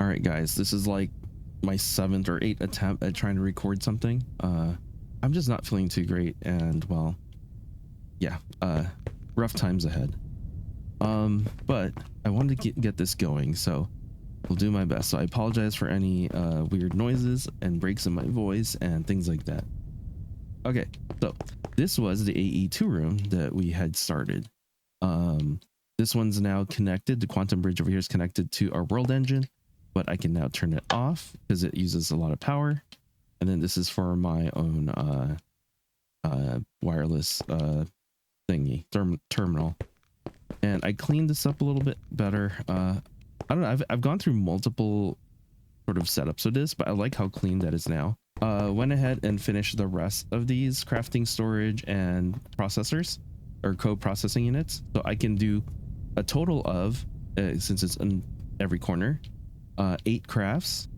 All right, guys, this is like my 7th or 8th attempt at trying to record something. I'm just not feeling too great, and well, yeah, rough times ahead. But I wanted to get this going, so I'll do my best. So I apologize for any weird noises and breaks in my voice and things like that. Okay, so this was the AE2 room that we had started. This one's now connected. The quantum bridge over here is connected to our world engine, but I can now turn it off because it uses a lot of power. And then this is for my own wireless thingy terminal. And I cleaned this up a little bit better. I don't know. I've gone through multiple sort of setups of this, but I like how clean that is now. Went ahead and finished the rest of these crafting storage and processors or co-processing units. So I can do a total of, since it's in every corner, 8 crafts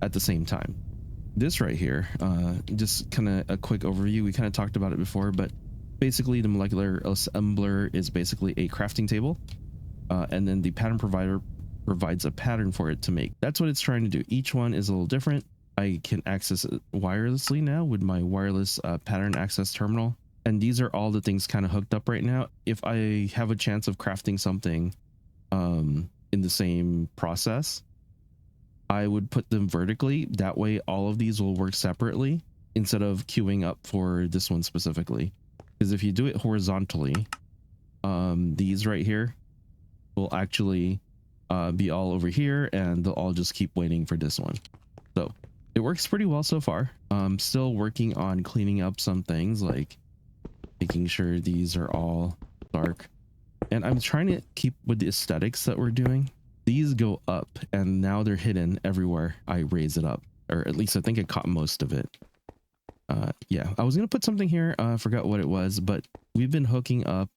at the same time. This right here, just kind of a quick overview. We kind of talked about it before, but basically the molecular assembler is basically a crafting table, and then the pattern provider provides a pattern for it to make. That's what it's trying to do. Each one is a little different. I can access it wirelessly now with my wireless pattern access terminal. And these are all the things kind of hooked up right now. If I have a chance of crafting something in the same process, I would put them vertically. That way all of these will work separately instead of queuing up for this one specifically. Because if you do it horizontally, these right here will actually be all over here, and they'll all just keep waiting for this one. So it works pretty well so far. I'm still working on cleaning up some things, like making sure these are all dark. And I'm trying to keep with the aesthetics that we're doing. These go up and now they're hidden everywhere I raise it up, or at least I think I caught most of it. Yeah, I was gonna put something here. I forgot what it was, but we've been hooking up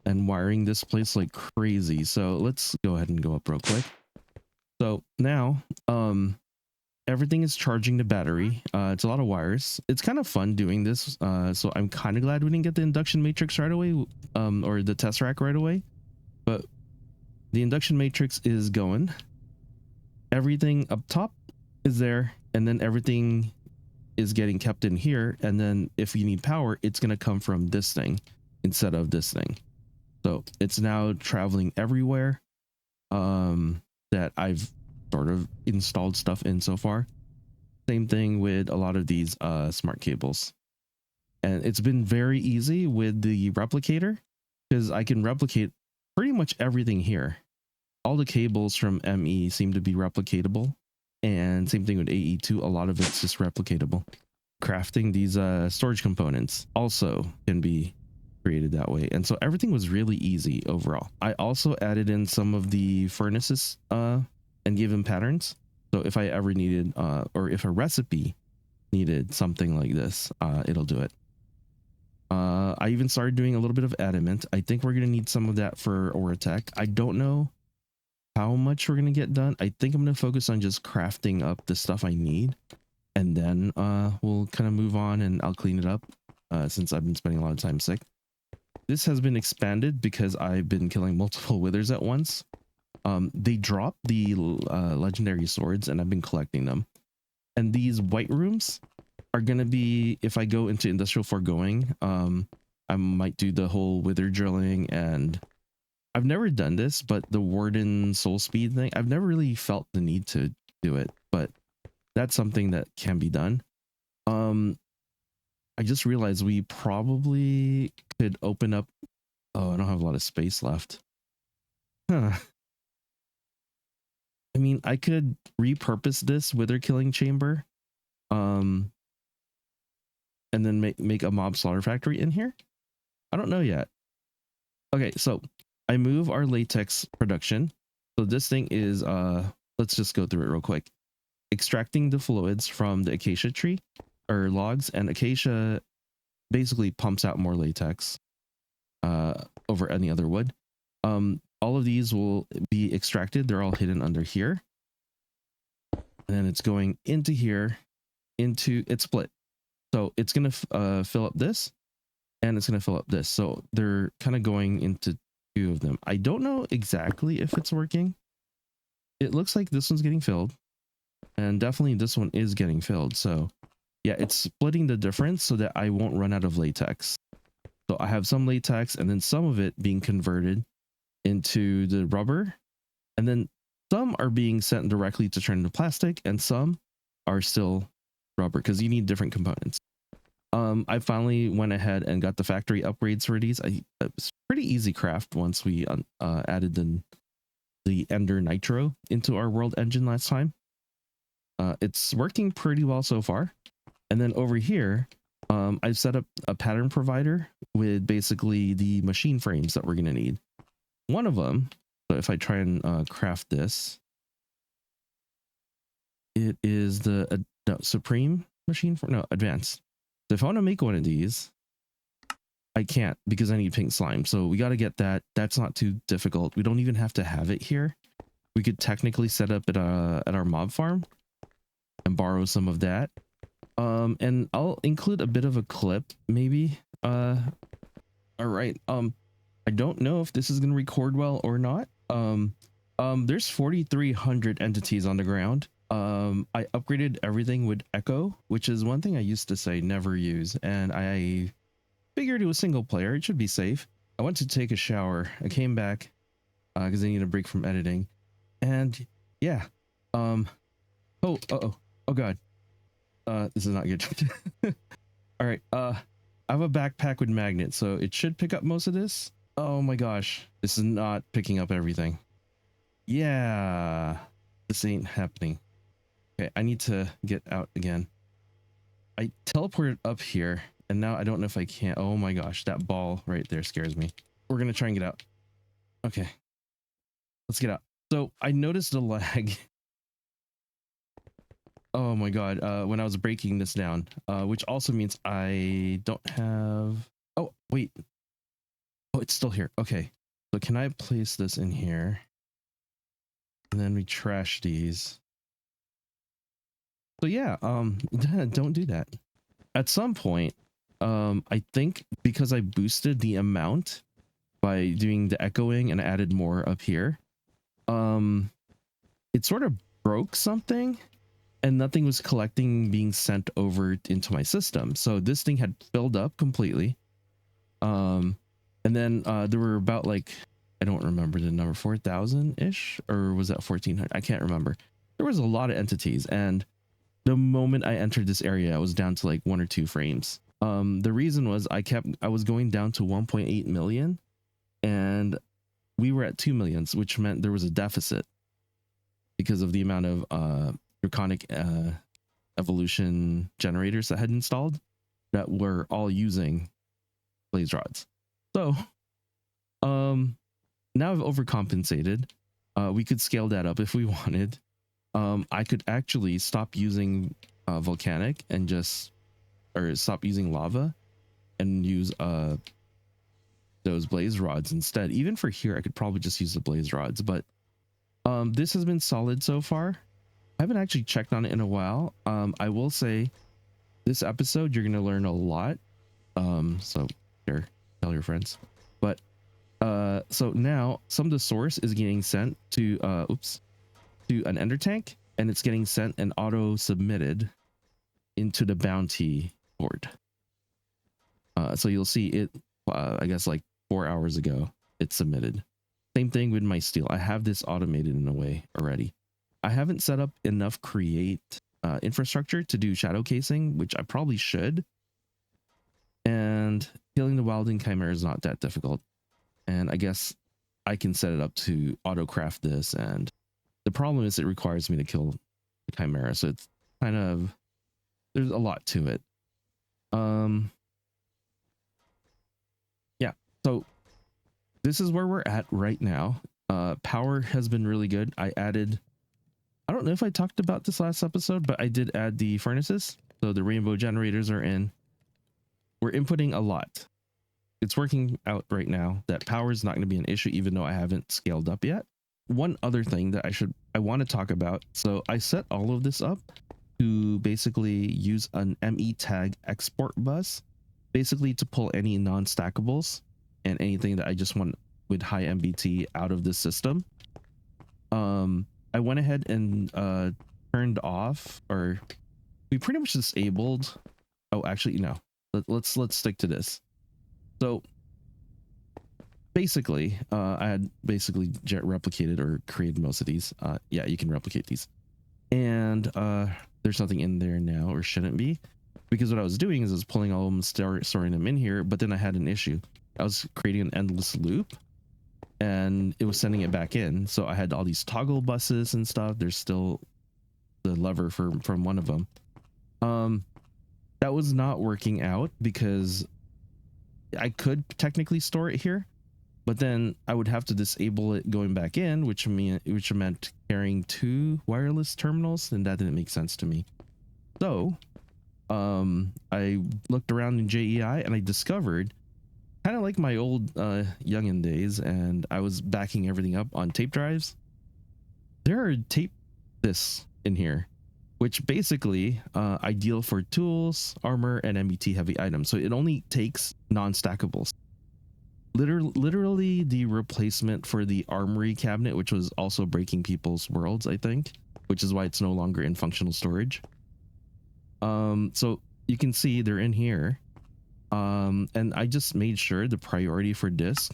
and wiring this place like crazy. So let's go ahead and go up real quick. So now everything is charging the battery. It's a lot of wires. It's kind of fun doing this. So I'm kind of glad we didn't get the induction matrix right away, or the tesseract right away. But the induction matrix is going. Everything up top is there, and then everything is getting kept in here. And then if you need power, it's going to come from this thing instead of this thing. So it's now traveling everywhere that I've sort of installed stuff in so far. Same thing with a lot of these smart cables. And it's been very easy with the replicator because I can replicate pretty much everything here. All the cables from ME seem to be replicatable. And same thing with AE2, a lot of it's just replicatable. Crafting these storage components also can be created that way. And so everything was really easy overall. I also added in some of the furnaces and gave them patterns. So if I ever needed, or if a recipe needed something like this, it'll do it. I even started doing a little bit of adamant. I think we're going to need some of that for Oritech. I don't know how much we're going to get done. I think I'm going to focus on just crafting up the stuff I need. And then we'll kind of move on and I'll clean it up since I've been spending a lot of time sick. This has been expanded because I've been killing multiple withers at once. They drop the legendary swords and I've been collecting them. And these white rooms are going to be, if I go into industrial foregoing, I might do the whole wither drilling. And I've never done this, but the warden soul speed thing, I've never really felt the need to do it, but that's something that can be done. I just realized we probably could open up. Oh, I don't have a lot of space left. Huh. I mean, I could repurpose this wither killing chamber, and then make a mob slaughter factory in here. I don't know yet. Okay, so I move our latex production. So this thing is, let's just go through it real quick. Extracting the fluids from the acacia tree or logs, and acacia basically pumps out more latex over any other wood. All of these will be extracted. They're all hidden under here. And then it's going into here, into it's split. So it's going to fill up this and it's going to fill up this. So they're kind of going into two of them. I don't know exactly if it's working. it looks like this one's getting filled, and definitely this one is getting filled. So yeah, it's splitting the difference so that I won't run out of latex. So I have some latex and then some of it being converted into the rubber, and then some are being sent directly to turn into plastic, and some are still rubber because you need different components. I finally went ahead and got the factory upgrades for these. It was pretty easy craft once we added the Ender Nitro into our world engine last time. It's working pretty well so far. And then over here, I've set up a pattern provider with basically the machine frames that we're going to need. One of them, so if I try and craft this, it is the Supreme machine for Advanced. So if I want to make one of these, I can't because I need pink slime. So we got to get that. That's not too difficult. We don't even have to have it here. We could technically set up at our mob farm and borrow some of that. And I'll include a bit of a clip maybe. All right. I don't know if this is going to record well or not. There's 4,300 entities on the ground. I upgraded everything with Echo, which is one thing I used to say never use, and I figured it was single player. It should be safe. I went to take a shower. I came back because I need a break from editing, and yeah. Oh god. This is not good. All right. I have a backpack with magnets, so it should pick up most of this. Oh my gosh, this is not picking up everything. Yeah, this ain't happening. Okay, I need to get out again. I teleported up here, and now I don't know if I can. Oh my gosh, that ball right there scares me. We're gonna try and get out. Okay, let's get out. So I noticed a lag. Oh my god, when I was breaking this down, which also means I don't have... Oh, wait. Oh, it's still here. Okay, so can I place this in here? And then we trash these. So yeah, don't do that. At some point, I think because I boosted the amount by doing the echoing and added more up here, it sort of broke something and nothing was collecting being sent over into my system. So this thing had filled up completely. And then there were about like, I don't remember the number, 4,000-ish, or was that 1,400? I can't remember. There was a lot of entities, and the moment I entered this area, I was down to like 1 or 2 frames. The reason was I was going down to 1.8 million, and we were at 2 millions, which meant there was a deficit because of the amount of draconic evolution generators that I had installed that were all using blaze rods. So now I've overcompensated. We could scale that up if we wanted. I could actually stop using volcanic and stop using lava and use those blaze rods instead. Even for here, I could probably just use the blaze rods, but this has been solid so far. I haven't actually checked on it in a while. I will say this episode, you're going to learn a lot. So here, tell your friends. But so now some of the source is getting sent to to an ender tank, and it's getting sent and auto submitted into the bounty board. So you'll see it, I guess like 4 hours ago, it's submitted. Same thing with my steel. I have this automated in a way already. I haven't set up enough create infrastructure to do shadow casing, which I probably should. And killing the wilding chimera is not that difficult. And I guess I can set it up to auto craft this, and the problem is it requires me to kill the chimera, so it's kind of, there's a lot to it. Yeah, so this is where we're at right now. Power has been really good. I don't know if I talked about this last episode, but I did add the furnaces, so the rainbow generators are in. We're inputting a lot. It's working out right now that power is not going to be an issue, even though I haven't scaled up yet. One other thing that I want to talk about. So I set all of this up to basically use an ME tag export bus, basically to pull any non-stackables and anything that I just want with high MBT out of the system. I went ahead and turned off, or we pretty much disabled. Oh, actually, no. Let's stick to this. So basically, I had basically jet replicated or created most of these. Yeah, you can replicate these, and there's nothing in there now, or shouldn't be, because what I was doing is I was pulling all of them, storing them in here. But then I had an issue. I was creating an endless loop, and it was sending it back in. So I had all these toggle buses and stuff. There's still the lever from one of them. That was not working out because I could technically store it here, but then I would have to disable it going back in, which meant carrying 2 wireless terminals, and that didn't make sense to me. So I looked around in JEI and I discovered, kind of like my old youngin days, and I was backing everything up on tape drives. There are tape discs in here, which basically ideal for tools, armor, and MET heavy items. So it only takes non-stackables. Literally the replacement for the armory cabinet, which was also breaking people's worlds, I think, which is why it's no longer in functional storage. So you can see they're in here. And I just made sure the priority for disk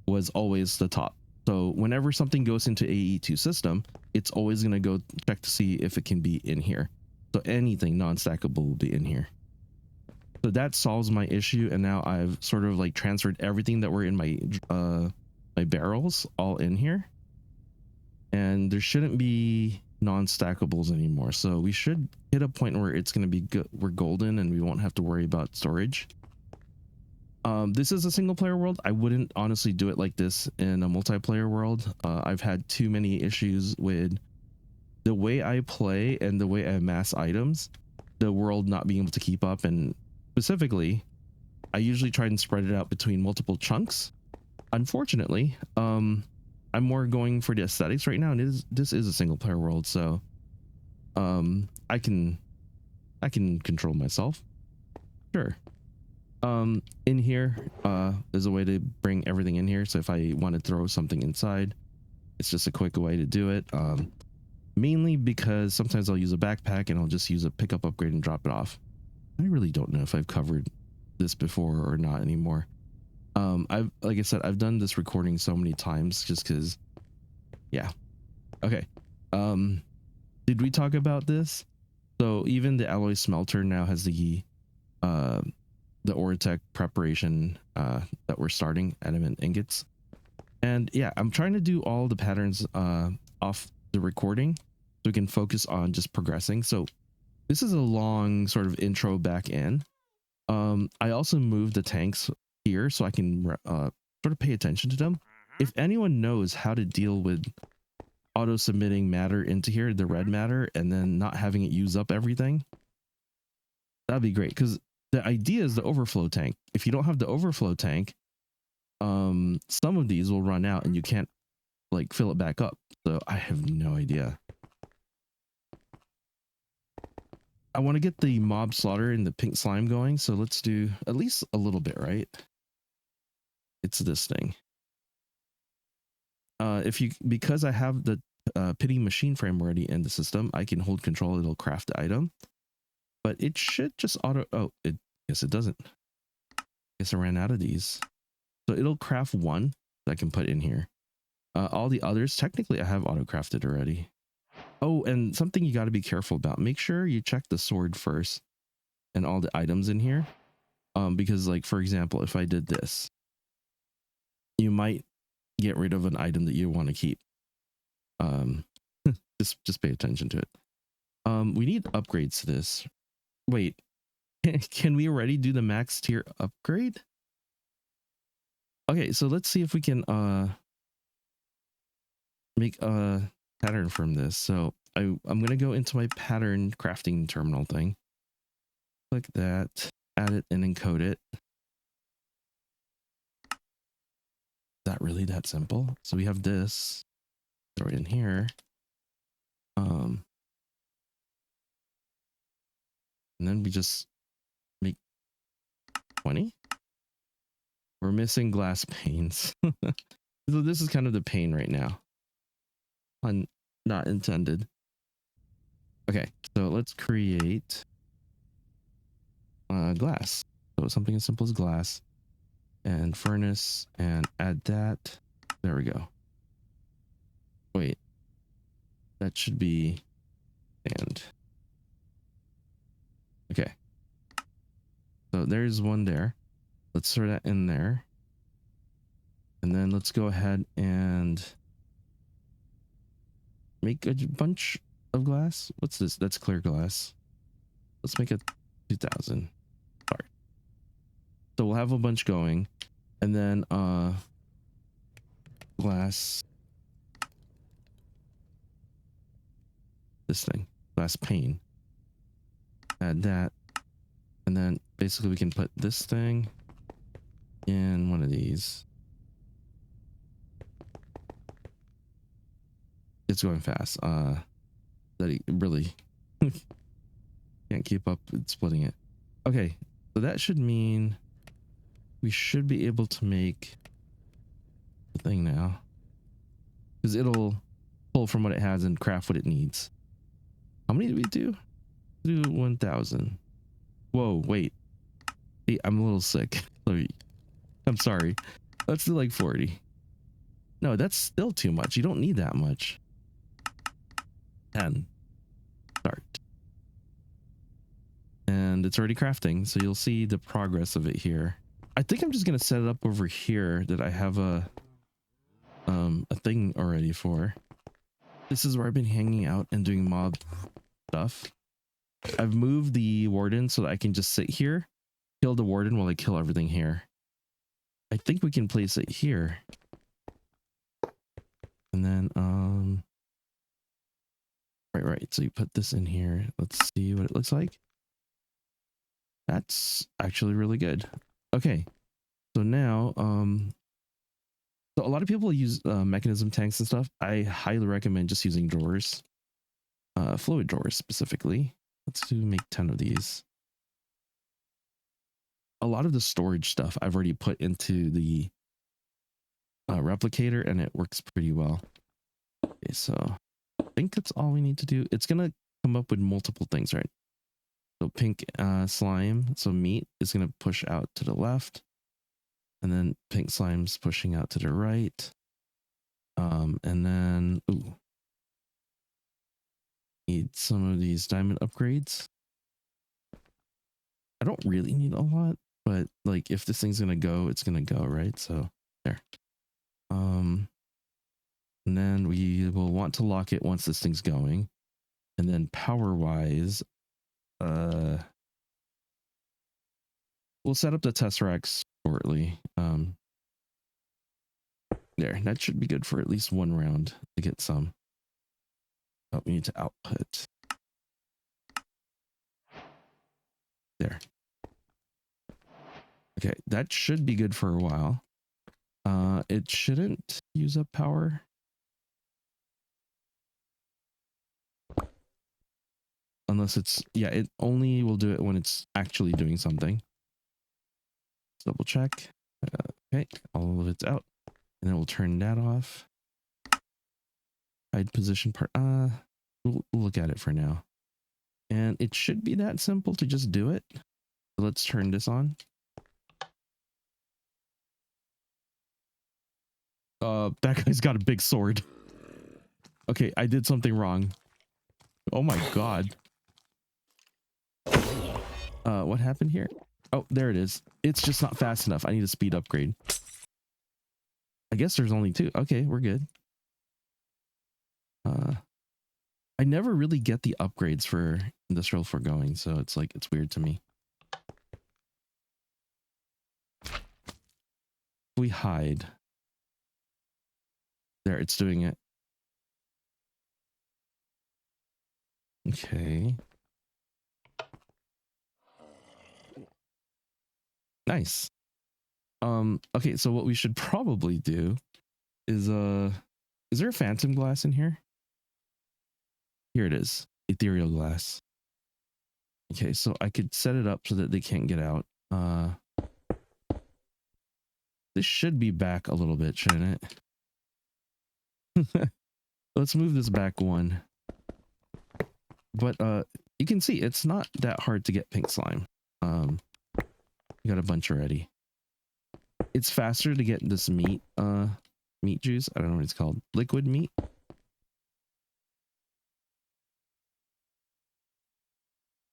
was always the top. So whenever something goes into AE2 system, it's always going to go check to see if it can be in here. So anything non-stackable will be in here. So that solves my issue. And now I've sort of like transferred everything that were in my my barrels all in here. And there shouldn't be non-stackables anymore. So we should hit a point where it's going to be good. We're golden and we won't have to worry about storage. This is a single player world. I wouldn't honestly do it like this in a multiplayer world. I've had too many issues with the way I play and the way I amass items, the world not being able to keep up. And specifically, I usually try and spread it out between multiple chunks. Unfortunately, I'm more going for the aesthetics right now, and this is a single player world, so I can control myself. Sure. In here is a way to bring everything in here. So if I want to throw something inside, it's just a quick way to do it. Mainly because sometimes I'll use a backpack and I'll just use a pickup upgrade and drop it off. I really don't know if I've covered this before or not anymore. Like I said, I've done this recording so many times just because, yeah. Okay. Did we talk about this? So even the alloy smelter now has the Oritech preparation that we're starting, adamant ingots. And yeah, I'm trying to do all the patterns off the recording so we can focus on just progressing. So this is a long sort of intro back in. I also moved the tanks here so I can sort of pay attention to them. If anyone knows how to deal with auto submitting matter into here, the red matter, and then not having it use up everything, that'd be great, because the idea is the overflow tank. If you don't have the overflow tank, some of these will run out and you can't like fill it back up. So I have no idea. I want to get the mob slaughter and the pink slime going. So let's do at least a little bit, right? It's this thing. Because I have the pity machine frame already in the system, I can hold control. It'll craft the item, but it should just auto. Oh, yes, it doesn't. I guess I ran out of these. So it'll craft one that I can put in here. All the others, technically, I have auto crafted already. Oh, and something you got to be careful about. Make sure you check the sword first and all the items in here. Because like, for example, if I did this, you might get rid of an item that you want to keep. Just pay attention to it. We need upgrades to this. Wait, can we already do the max tier upgrade? Okay, so let's see if we can make a pattern from this. So I'm gonna go into my pattern crafting terminal thing. Click that, add it, and encode it. Is that really that simple? So we have this. Throw it in here. And then we just make 20. We're missing glass panes. So this is kind of the pain right now. Not intended. Okay, so let's create glass. So something as simple as glass and furnace and add that. There we go. Wait, that should be and okay. So there's one there. Let's throw that in there. And then let's go ahead and make a bunch of glass. What's this? That's clear glass. Let's make it 2000. Sorry. So we'll have a bunch going. And then glass, this thing, glass pane. Add that. And then basically we can put this thing in one of these. It's going fast. That it really can't keep up with splitting it. Okay, so that should mean we should be able to make the thing now, because it'll pull from what it has and craft what it needs. How many do we do? Do 1000. Whoa, wait. Hey, I'm a little sick. I'm sorry. Let's do like 40. No, that's still too much. You don't need that much. 10. Start. And it's already crafting, so you'll see the progress of it here. I think I'm just gonna set it up over here that I have a thing already for. This is where I've been hanging out and doing mob stuff. I've moved the warden so that I can just sit here, kill the warden while I kill everything here. I think we can place it here. And then right. So you put this in here. Let's see what it looks like. That's actually really good. Okay. So now so a lot of people use mechanism tanks and stuff. I highly recommend just using drawers. Fluid drawers specifically. Let's make 10 of these. A lot of the storage stuff I've already put into the replicator and it works pretty well. Okay, so I think that's all we need to do. It's gonna come up with multiple things, right? So pink slime, so meat is gonna push out to the left, and then pink slime's pushing out to the right. And then need some of these diamond upgrades. I don't really need a lot, but like if this thing's gonna go, it's gonna go, right? So there. And then we will want to lock it once this thing's going. And then power wise, we'll set up the tesseracts shortly. There, that should be good for at least one round to get some. Oh, we need to output. There. Okay, that should be good for a while. It shouldn't use up power. Unless it's, yeah, it only will do it when it's actually doing something. Let's double check. Okay, all of it's out. And then we'll turn that off. Hide position part. We'll look at it for now. And it should be that simple to just do it. So let's turn this on. That guy's got a big sword. Okay, I did something wrong. Oh my god. What happened here? Oh, there it is. It's just not fast enough. I need a speed upgrade. I guess there's only 2. Okay, we're good. I never really get the upgrades for industrial foregoing, so it's like, it's weird to me. We hide. There, it's doing it. Okay. Nice. Okay, so what we should probably do is there a phantom glass in here? Here it is. Ethereal glass. Okay, so I could set it up so that they can't get out. This should be back a little bit, shouldn't it? Let's move this back one. But you can see it's not that hard to get pink slime. You got a bunch already. It's faster to get this meat juice. I don't know what it's called. Liquid meat.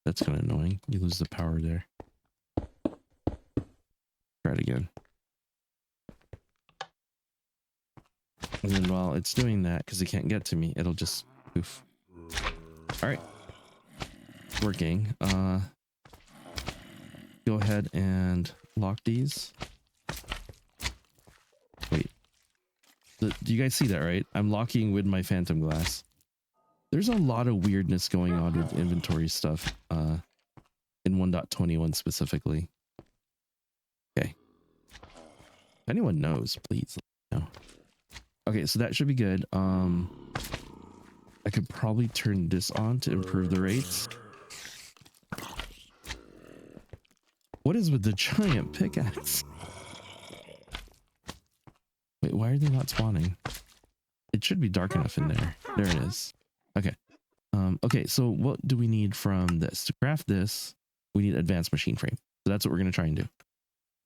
That's kind of annoying. You lose the power there. Try it again. And then while it's doing that, because it can't get to me, it'll just poof. All right. Working. Go ahead and lock these. Wait. Do you guys see that, right? I'm locking with my phantom glass. There's a lot of weirdness going on with inventory stuff in 1.21 specifically. Okay. If anyone knows, please let me know. Okay, so that should be good. I could probably turn this on to improve the rates. What is with the giant pickaxe? Wait, why are they not spawning? It should be dark enough in there. There it is. Okay. Okay, so what do we need from this? To craft this, we need advanced machine frame. So that's what we're going to try and do.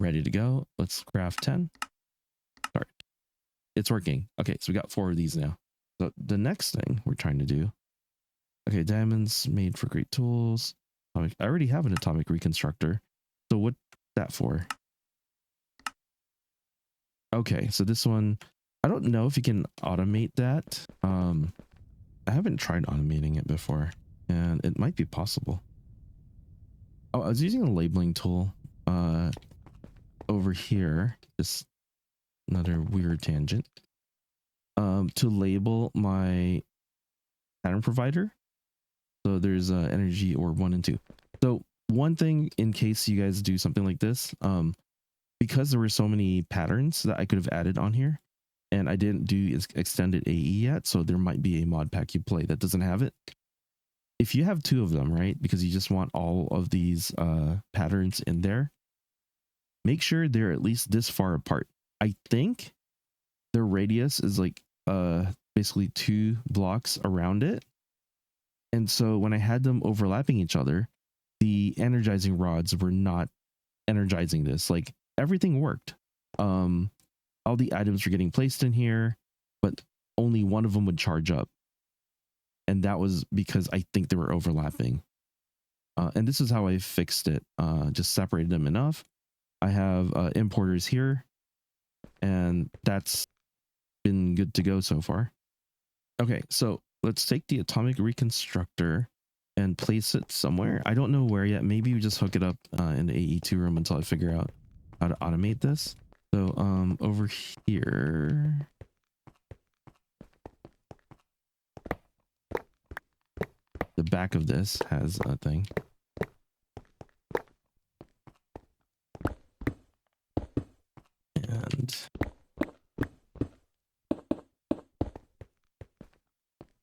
Ready to go. Let's craft 10. Start. It's working. Okay, so we got 4 of these now. So the next thing we're trying to do. Okay, diamonds made for great tools. I already have an atomic reconstructor. So what's that for? Okay, so this one, I don't know if you can automate that. I haven't tried automating it before, and it might be possible. Oh, I was using a labeling tool over here. Just another weird tangent. To label my pattern provider. So there's energy orb 1 and 2. So one thing, in case you guys do something like this, because there were so many patterns that I could have added on here, and I didn't do extended AE yet, so there might be a mod pack you play that doesn't have it. If you have 2 of them, right, because you just want all of these patterns in there, make sure they're at least this far apart. I think the radius is like basically 2 blocks around it. And so when I had them overlapping each other, the energizing rods were not energizing this. Like everything worked. All the items were getting placed in here, but only one of them would charge up. And that was because I think they were overlapping. And this is how I fixed it. Just separated them enough. I have importers here, and that's been good to go so far. Okay, so let's take the atomic reconstructor and place it somewhere. I don't know where yet. Maybe we just hook it up in the AE2 room until I figure out how to automate this. So over here. The back of this has a thing. And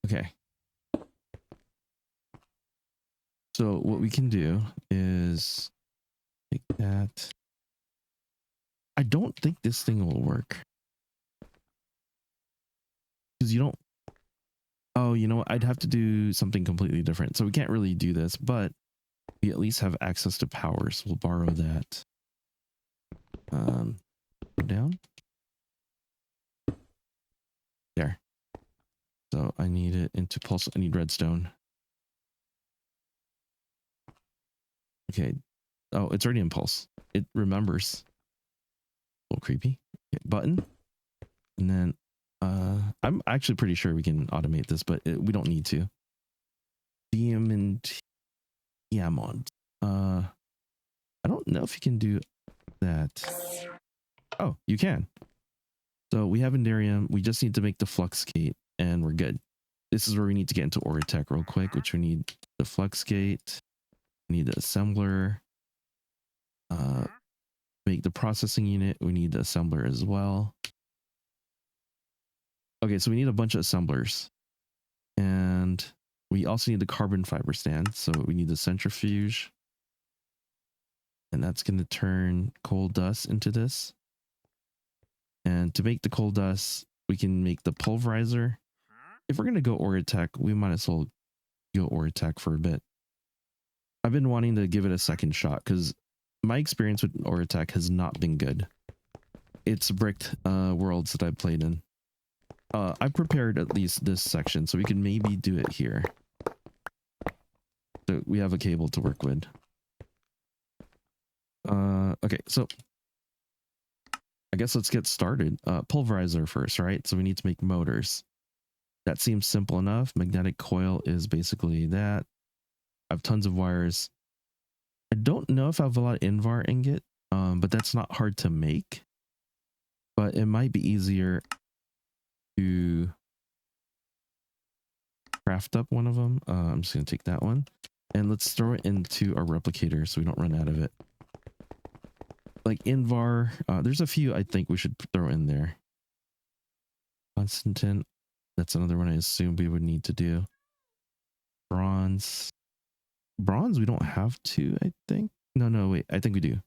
okay. So what we can do is take that. I don't think this thing will work. Because you don't. Oh, you know what? I'd have to do something completely different. So we can't really do this, but we at least have access to power. So we'll borrow that. Go down. There. So I need it into pulse. I need redstone. Okay. Oh, it's already in pulse. It remembers. A little creepy. Okay, button. And then I'm actually pretty sure we can automate this, but we don't need to. Diamond. I don't know if you can do that. Oh, you can. So we have Enderium. We just need to make the flux gate and we're good. This is where we need to get into Oritech real quick, which we need the flux gate. We need the assembler. Make the processing unit. We need the assembler as well. Okay, so we need a bunch of assemblers. And we also need the carbon fiber stand. So we need the centrifuge. And that's going to turn coal dust into this. And to make the coal dust, we can make the pulverizer. if we're gonna go Oritech, we might as well go Oritech for a bit. I've been wanting to give it a second shot because my experience with Oritech has not been good. It's bricked worlds that I've played in. I've prepared at least this section, so we can maybe do it here. So we have a cable to work with. Okay, so I guess let's get started. Pulverizer first, right? So we need to make motors. That seems simple enough. Magnetic coil is basically that. I have tons of wires. I don't know if I have a lot of Invar ingot, but that's not hard to make. But it might be easier to craft up one of them. I'm just going to take that one. And let's throw it into our replicator so we don't run out of it. Like Invar, there's a few I think we should throw in there. Constantin, that's another one I assume we would need to do. Bronze. Bronze we don't have to, I think. No, wait, I think we do.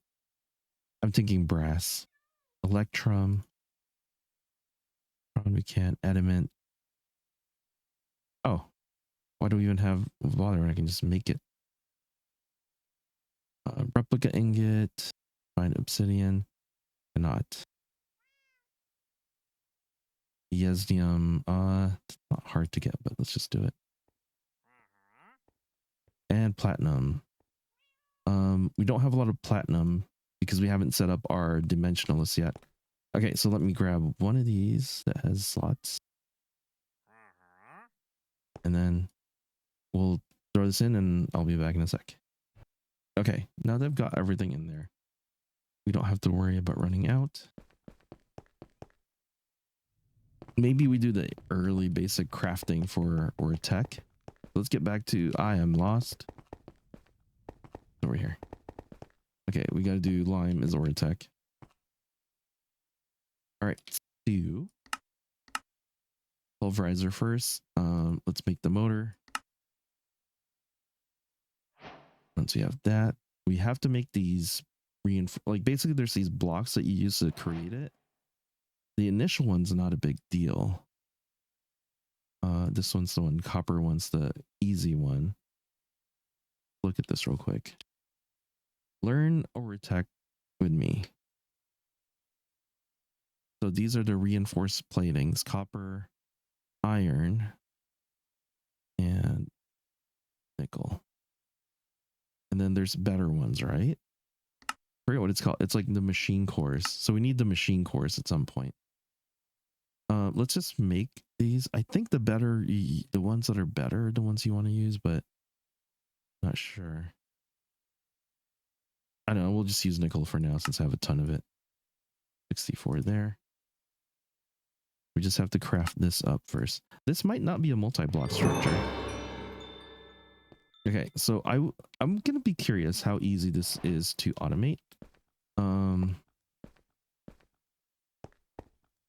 I'm thinking brass. Electrum. We can't. Adamant. Oh, why do we even have bother when I can just make it? Replica ingot. Find obsidian. Cannot. Yesdium. It's not hard to get, but let's just do it. And platinum. We don't have a lot of platinum because we haven't set up our dimensionalists yet. Okay, so let me grab one of these that has slots. And then we'll throw this in and I'll be back in a sec. Okay, now they've got everything in there. We don't have to worry about running out. Maybe we do the early basic crafting for Oritech. Let's get back to I am lost. Over here. Okay, we got to do lime as Oritech. All right, do pulverizer first. Let's make the motor. Once we have that, we have to make these like basically there's these blocks that you use to create it. The initial one's not a big deal. This one's the one, copper one's the easy one. Look at this real quick. Learn Oritech with me. So these are the reinforced platings, copper, iron, and nickel. And then there's better ones, right? I forget what it's called. It's like the machine cores. So we need the machine cores at some point. Let's just make these. I think the ones that are better are the ones you want to use, but not sure. I don't know. We'll just use nickel for now since I have a ton of it. 64 there. We just have to craft this up first. This might not be a multi-block structure. Okay, so I'm gonna be curious how easy this is to automate.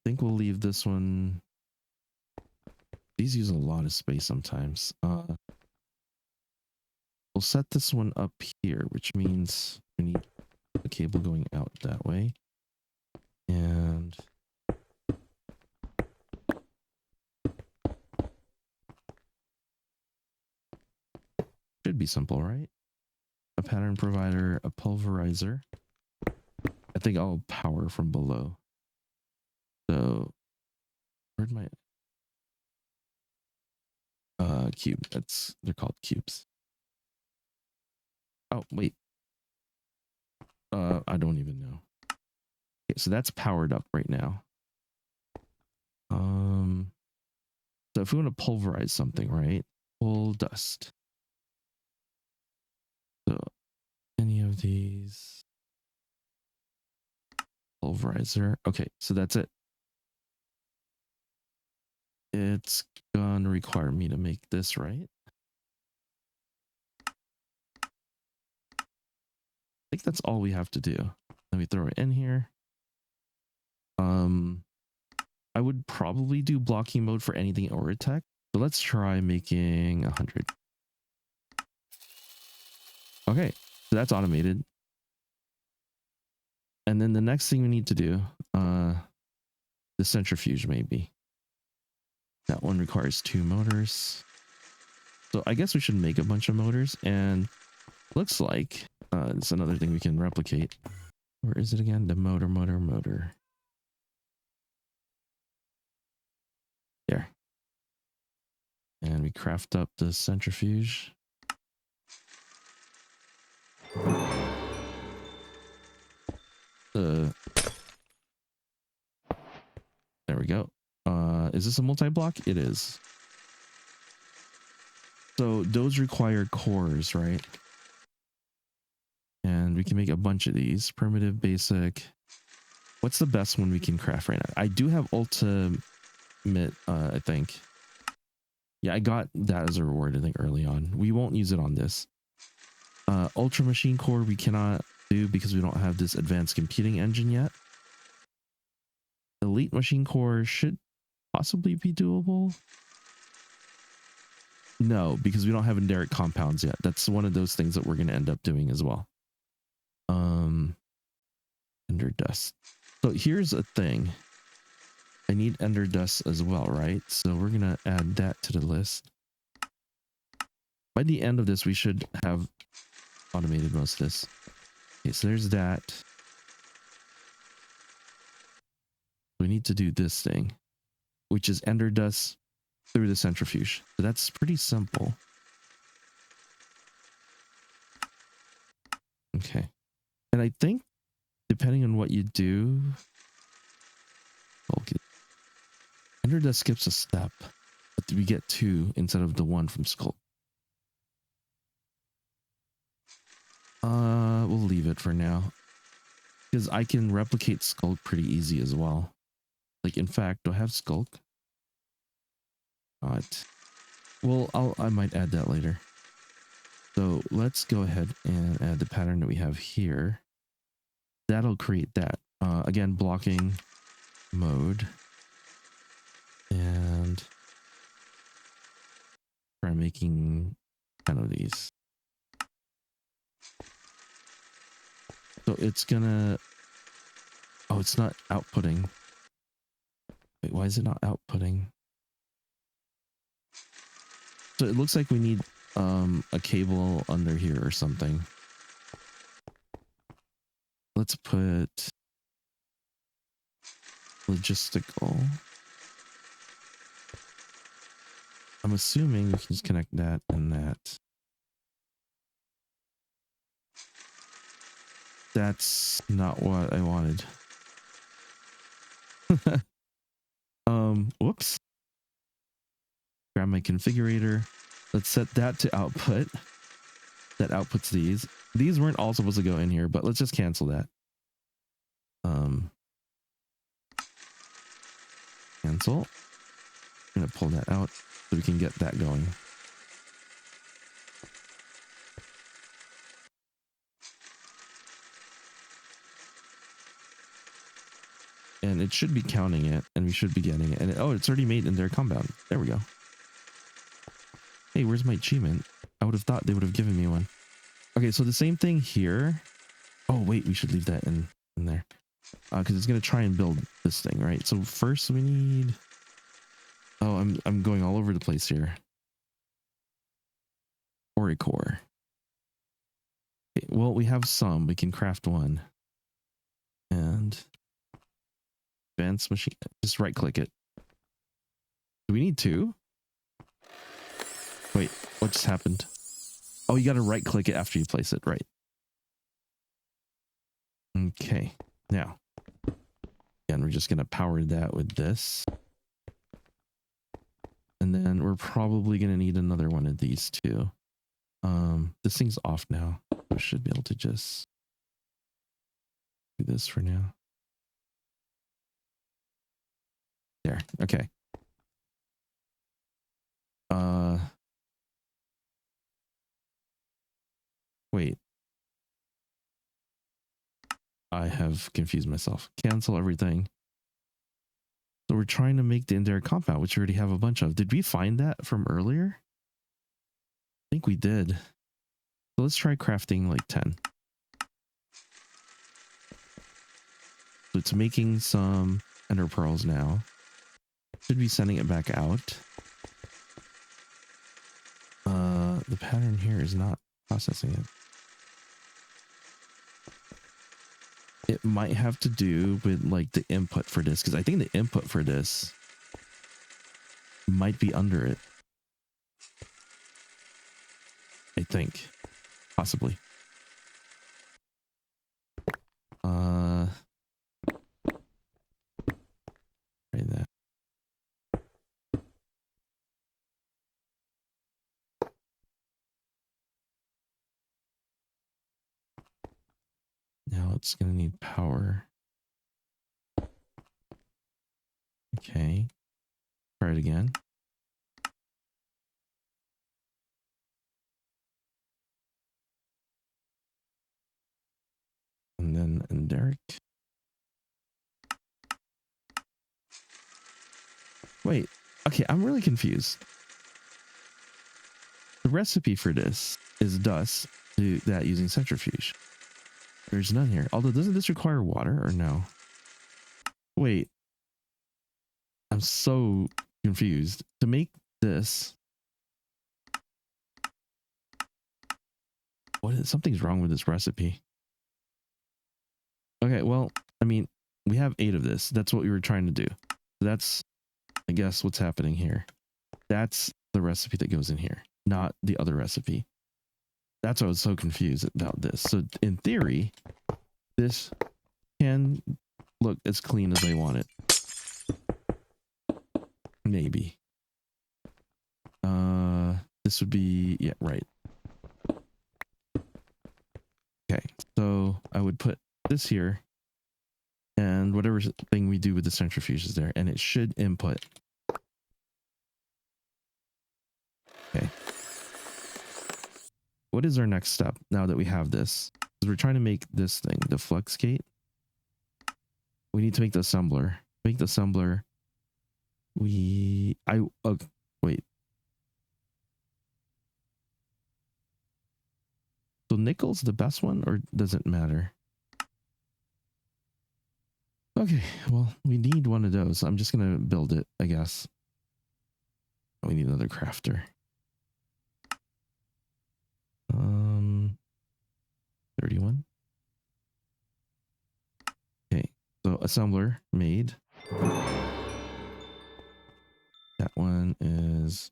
I think we'll leave this one. These use a lot of space sometimes. We'll set this one up here, which means we need the cable going out that way. And should be simple, right? A pattern provider, a pulverizer. I think I'll power from below. So where'd my cube? They're called cubes. Oh wait. I don't even know. Okay, so that's powered up right now. So if we want to pulverize something, right? Pull dust. So any of these pulverizer. Okay, so that's it. It's gonna require me to make this, right? I think that's all we have to do. Let me throw it in here. I would probably do blocking mode for anything Oritech, but let's try making 100. Okay, so that's automated. And then the next thing we need to do, the centrifuge maybe. That one requires 2 motors. So I guess we should make a bunch of motors, and looks like it's another thing we can replicate. Where is it again? The motor. There. And we craft up the centrifuge. There we go. Is this a multi-block? It is. So those require cores, right? And we can make a bunch of these. Primitive, basic. What's the best one we can craft right now? I do have ultimate, I think. Yeah, I got that as a reward, I think, early on. We won't use it on this. Ultra machine core we cannot do because we don't have this advanced computing engine yet. Elite machine core should possibly be doable. No, because we don't have enderic compounds yet. That's one of those things that we're going to end up doing as well. Ender dust. So here's a thing. I need ender dust as well, right? So we're going to add that to the list. By the end of this, we should have automated most of this. Okay, so there's that. We need to do this thing, which is ender dust through the centrifuge. So that's pretty simple. Okay. And I think depending on what you do, okay, ender dust skips a step, but we get 2 instead of the 1 from sculpt. We'll leave it for now because I can replicate sculk pretty easy as well. Like, in fact, do I have sculk? Well, I might add that later. So let's go ahead and add the pattern that we have here. That'll create that. Again, blocking mode. And try making 10 of these. So it's gonna... Oh, it's not outputting. Wait, why is it not outputting? So it looks like we need a cable under here or something. Let's put logistical. I'm assuming we can just connect that and that. That's not what I wanted. Whoops. Grab my configurator. Let's set that to output. That outputs these. These weren't all supposed to go in here, but let's just cancel that. Cancel. I'm gonna pull that out so we can get that going. And it should be counting it, and we should be getting it. And it's already made in their compound. There we go. Hey, where's my achievement? I would have thought they would have given me one. Okay, so the same thing here. Oh, wait, we should leave that in there. Because it's going to try and build this thing, right? So first we need... Oh, I'm going all over the place here. Core. Okay, well, we have some. We can craft one. And... Advanced machine. Just right click it. Do we need 2? Wait, what just happened? Oh, you got to right click it after you place it, right? Okay, now, again, we're just going to power that with this. And then we're probably going to need another one of these too. This thing's off now. We should be able to just do this for now. There, okay. Wait. I have confused myself. Cancel everything. So we're trying to make the indirect compound, which we already have a bunch of. Did we find that from earlier? I think we did. So let's try crafting like 10. So it's making some ender pearls now. Should be sending it back out. The pattern here is not processing it. It might have to do with like the input for this, because I think the input for this might be under it. I think, possibly. Right that. Now it's gonna need power. Okay. Try it again. And then and Derek. Wait, okay, I'm really confused. The recipe for this is thus do that using centrifuge. There's none here. Although, doesn't this require water or no? Wait, I'm so confused. To make this, something's wrong with this recipe. Okay, well, I mean, we have 8 of this. That's what we were trying to do. That's, I guess, what's happening here. That's the recipe that goes in here, not the other recipe. That's why I was so confused about this. So in theory, this can look as clean as I want it. Maybe. This would be, yeah, right. Okay, so I would put this here and whatever thing we do with the centrifuge is there, and it should input. Okay. What is our next step now that we have this? Because we're trying to make this thing, the flux gate. We need to make the assembler. Make the assembler. Wait. So nickel's the best one, or does it matter? Okay, well, we need one of those. I'm just gonna build it, I guess. We need another crafter. 31. Okay, so assembler made. That one is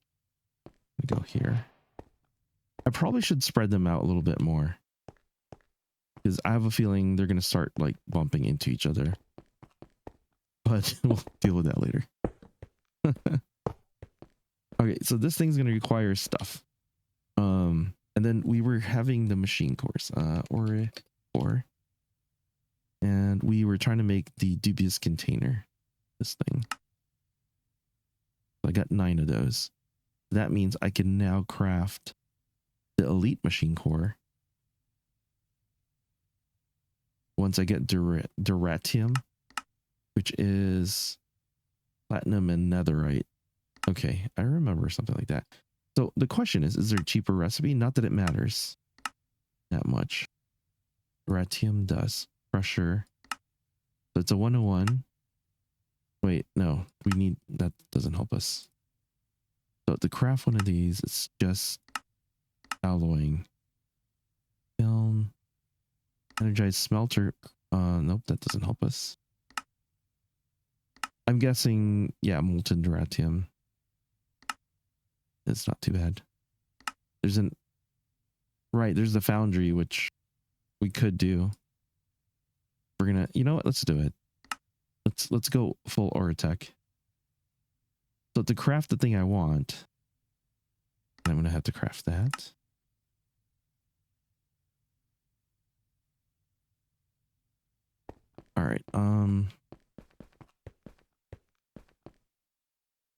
gonna go here. I probably should spread them out a little bit more, because I have a feeling they're gonna start like bumping into each other. But we'll deal with that later. Okay, so this thing's gonna require stuff. And then we were having the machine course, or and we were trying to make the dubious container, this thing. I got 9 of those. That means I can now craft the elite machine core. Once I get duratium, which is platinum and netherite. Okay, I remember something like that. So the question is there a cheaper recipe? Not that it matters that much. Duratium does. Pressure. So it's a 101. Wait, no, we need, that doesn't help us. So to craft one of these, it's just alloying. Film. Energized smelter. Nope, that doesn't help us. I'm guessing, yeah, molten duratium. It's not too bad. There's there's the foundry, which we could do. We're gonna, you know what? Let's do it. Let's go full Oritech. So to craft the thing I want, I'm gonna have to craft that. All right.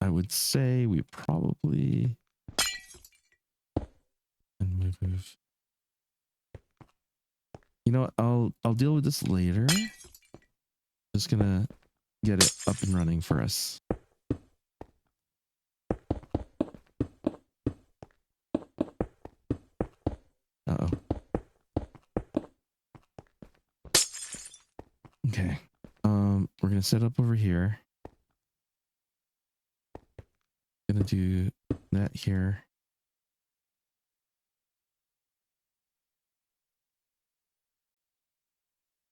I would say we probably and move. You know what? I'll deal with this later. Just gonna get it up and running for us. Uh-oh. Okay. We're gonna set up over here. gonna do that here.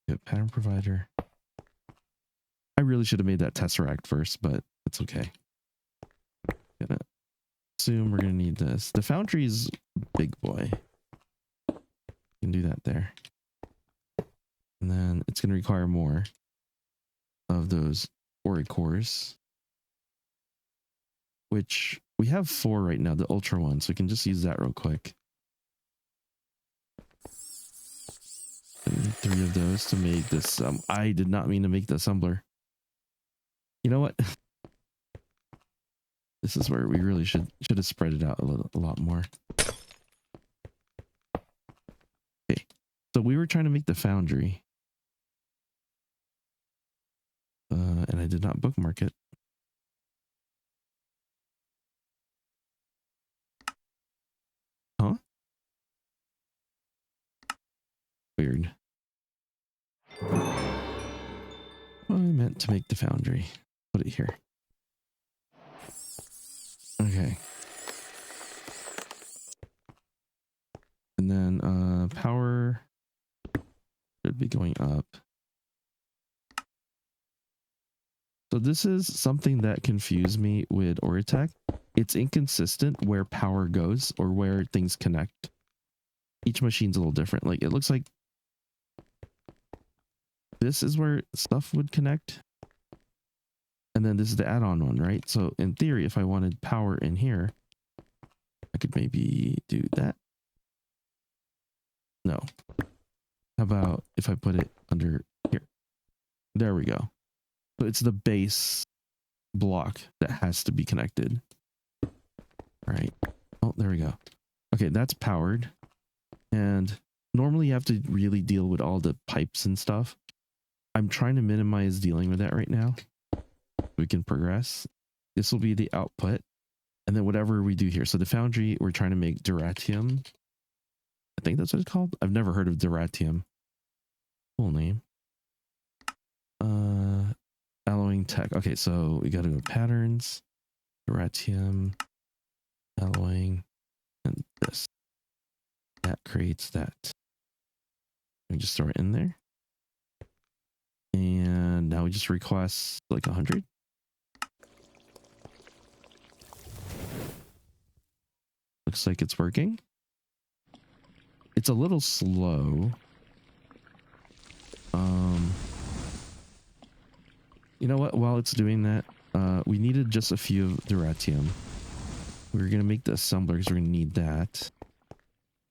Get pattern provider. I really should have made that tesseract first, but it's okay. Gonna assume we're gonna need this. The foundry's big boy. Can do that there. And then it's gonna require more of those ori cores, which we have 4 right now, the ultra one, so we can just use that real quick. And 3 of those to make this. I did not mean to make the assembler. You know what? This is where we really should have spread it out a lot more. Okay, so we were trying to make the foundry, and I did not bookmark it. Huh? Weird. Well, I meant to make the foundry. Put it here. Okay. And then power should be going up. So this is something that confused me with Oritech. It's inconsistent where power goes or where things connect. Each machine's a little different. Like, it looks like this is where stuff would connect. And then this is the add-on one, right? So in theory, if I wanted power in here, I could maybe do that. No. How about if I put it under here? There we go. So it's the base block that has to be connected. Right. Oh, there we go. Okay, that's powered. And normally you have to really deal with all the pipes and stuff. I'm trying to minimize dealing with that right now. We can progress. This will be the output. And then whatever we do here. So the foundry, we're trying to make duratium. I think that's what it's called. I've never heard of duratium. Full name. Alloying tech. Okay, so we got to go patterns, duratium, alloying, and this. That creates that. We just throw it in there. And now we just request like 100. Looks like it's working. It's a little slow. You know what? While it's doing that, we needed just a few of duratium. We're going to make the assembler because we're going to need that.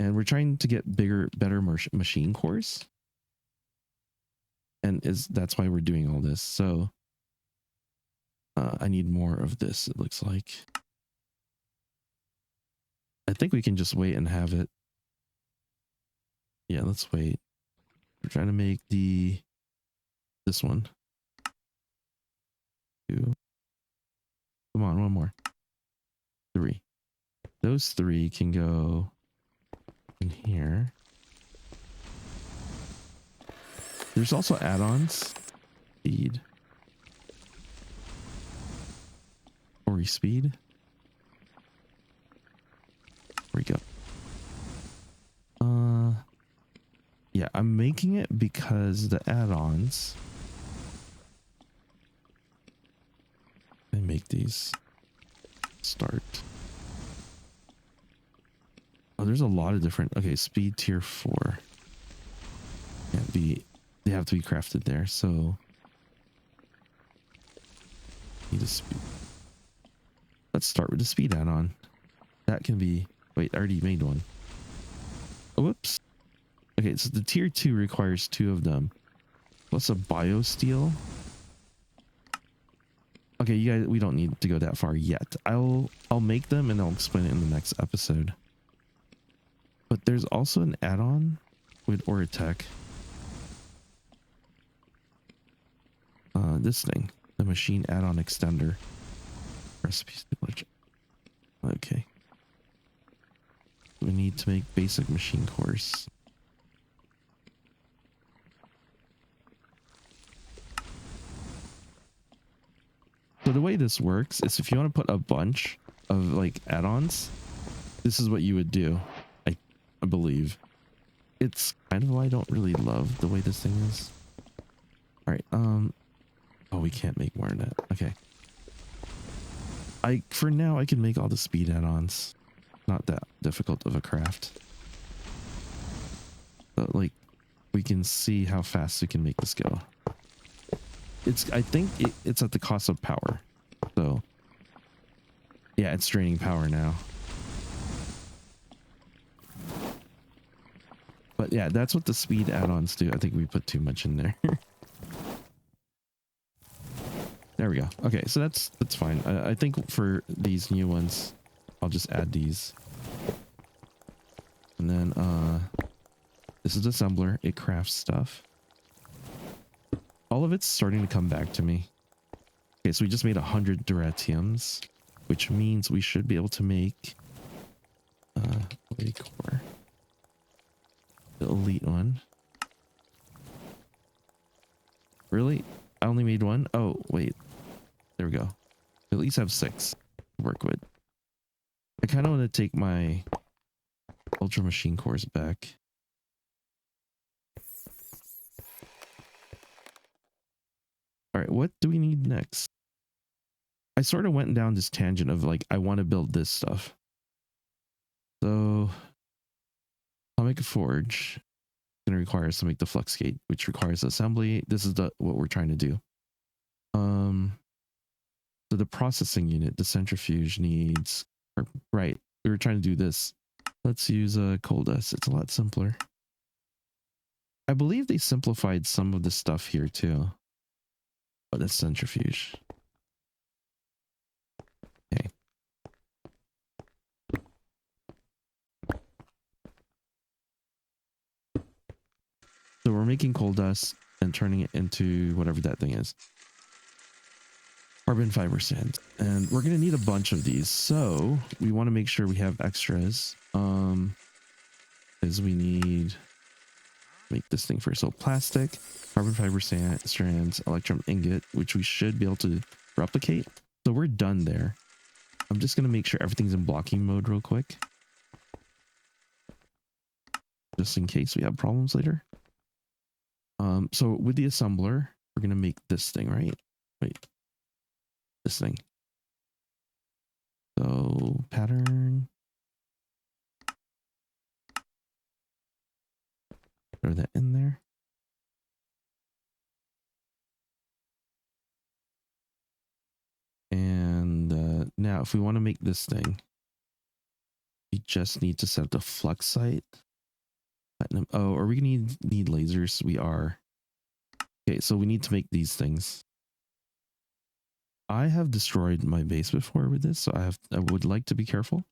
And we're trying to get better machine cores. And that's why we're doing all this. So I need more of this, it looks like. I think we can just wait and have it. Yeah, let's wait. We're trying to make this one. 2. Come on, one more. 3. Those 3 can go in here. There's also add-ons. Speed. Ori speed. There we go. Yeah, I'm making it because the add-ons. I make these start. Oh, there's a lot of different. Okay, speed tier 4. Can't be. They have to be crafted there. So need a speed. Let's start with the speed add-on. That can be. Wait, I already made one. Oh, whoops. Okay, so the tier 2 requires 2 of them. Plus a biosteel. Okay, you guys, we don't need to go that far yet. I'll make them and I'll explain it in the next episode. But there's also an add-on with Oritech. This thing, the machine add-on extender. Recipes. Okay. We need to make basic machine cores. So the way this works is if you want to put a bunch, of like add-ons, this is what you would do. I believe. It's kind of why I don't really love the way this thing is. All right. Oh, we can't make more than that. Okay. For now I can make all the speed add-ons. Not that difficult of a craft. But like we can see how fast we can make this go. I think it's at the cost of power. So yeah, it's draining power now. But yeah, that's what the speed add-ons do. I think we put too much in there. There we go. Okay, so that's fine. I think for these new ones, I'll just add these. And then this is assembler. It crafts stuff. All of it's starting to come back to me. Okay, so we just made 100 duratiums, which means we should be able to make core. The elite one. Really? I only made one? Oh, wait. There we go. At least have 6 to work with. I kind of want to take my ultra machine cores back. All right, what do we need next? I sort of went down this tangent of like, I want to build this stuff. So I'll make a forge. It's going to require us to make the flux gate, which requires assembly. This is what we're trying to do. So the processing unit, the centrifuge needs, right. We were trying to do this. Let's use coal dust. It's a lot simpler. I believe they simplified some of the stuff here too. Oh, that's centrifuge. Okay. So we're making coal dust and turning it into whatever that thing is. Carbon fiber sand. And we're going to need a bunch of these. So we want to make sure we have extras. Because we need make this thing first. So plastic, carbon fiber sand, strands, electrum ingot, which we should be able to replicate. So we're done there. I'm just going to make sure everything's in blocking mode real quick. Just in case we have problems later. So with the assembler, we're going to make this thing, right? Wait. This thing. So pattern. Throw that in there. And now if we want to make this thing, we just need to set up the flux site. Oh, are we gonna need lasers? We are. Okay, so we need to make these things. I have destroyed my base before with this, so I would like to be careful.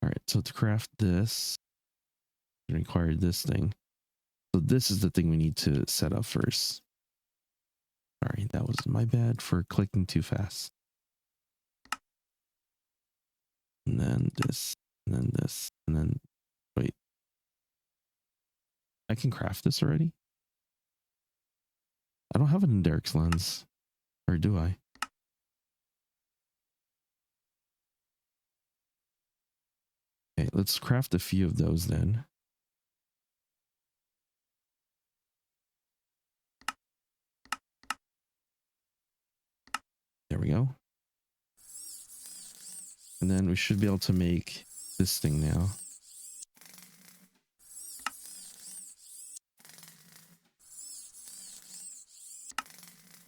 All right, so to craft this, we require this thing. So this is the thing we need to set up first. Sorry, that was my bad for clicking too fast. And then this, and then this, and then wait. I can craft this already? I don't have an Derek's lens. Or do I? Okay, let's craft a few of those then. There we go. And then we should be able to make this thing now.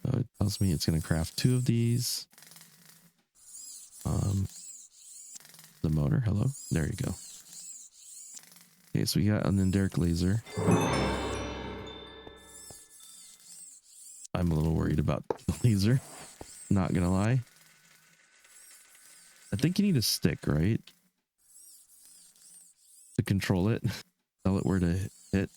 So it tells me it's going to craft 2 of these. The motor, hello. There you go. Okay, so we got an Derek laser. I'm a little worried about the laser. Not gonna lie. I think you need a stick, right? To control it. Tell it where to hit.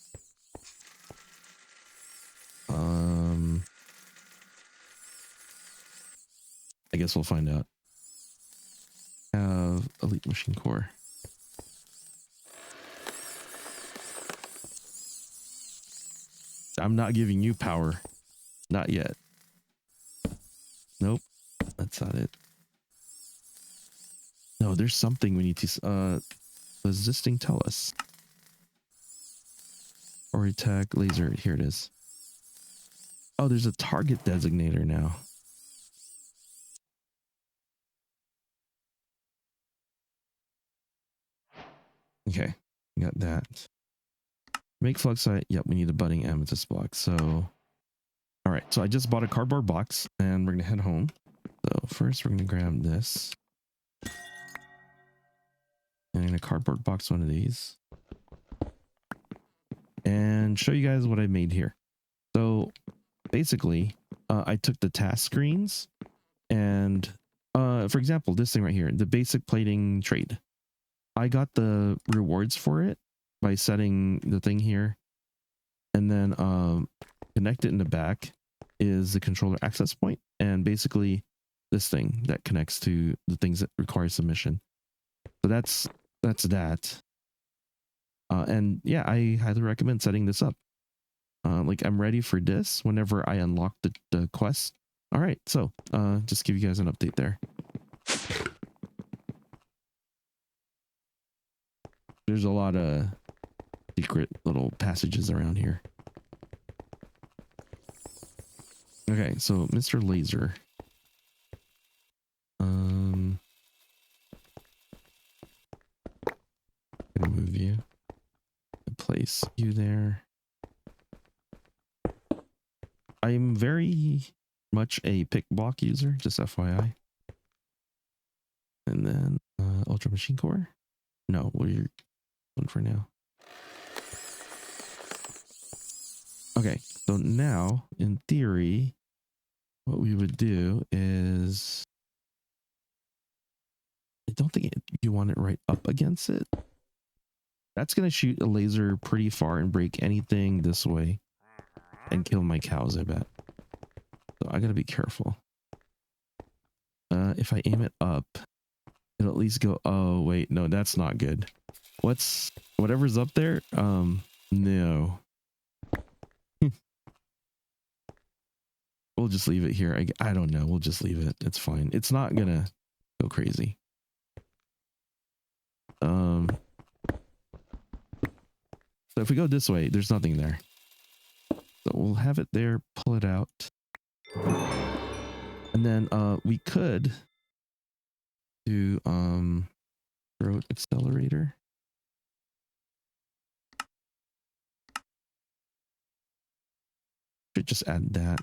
I guess we'll find out. Have elite machine core. I'm not giving you power. Not yet. Nope. That's not it. there's something we need to does this thing tell us? Oritech laser, here it is. Oh, there's a target designator now. Okay, got that. Make fluxite. Yep, we need a budding amethyst block. So, all right. So I just bought a cardboard box and we're going to head home. So first we're going to grab this. And in a cardboard box, one of these. And show you guys what I made here. So basically, I took the task screens and, for example, this thing right here, the basic plating trade. I got the rewards for it by setting the thing here. And then connect it in the back is the controller access point. And basically this thing that connects to the things that require submission. So that's that. And yeah, I highly recommend setting this up. Like I'm ready for this whenever I unlock the quest. All right, so just give you guys an update there. There's a lot of secret little passages around here. Okay, so Mr. Laser. Gonna move you. Place you there. I'm very much a pick block user, just FYI. And then Ultra Machine Core. No, we're one for now. Okay, so now in theory, what we would do is, I don't think you want it right up against it. That's going to shoot a laser pretty far and break anything this way and kill my cows, I bet. So I got to be careful. If I aim it up, it'll at least go, oh, wait, no, that's not good. Whatever's up there, no. We'll just leave it here. I don't know. We'll just leave it. It's fine. It's not going to go crazy. So if we go this way, there's nothing there. So we'll have it there, pull it out. And then we could do throat accelerator. Should just add that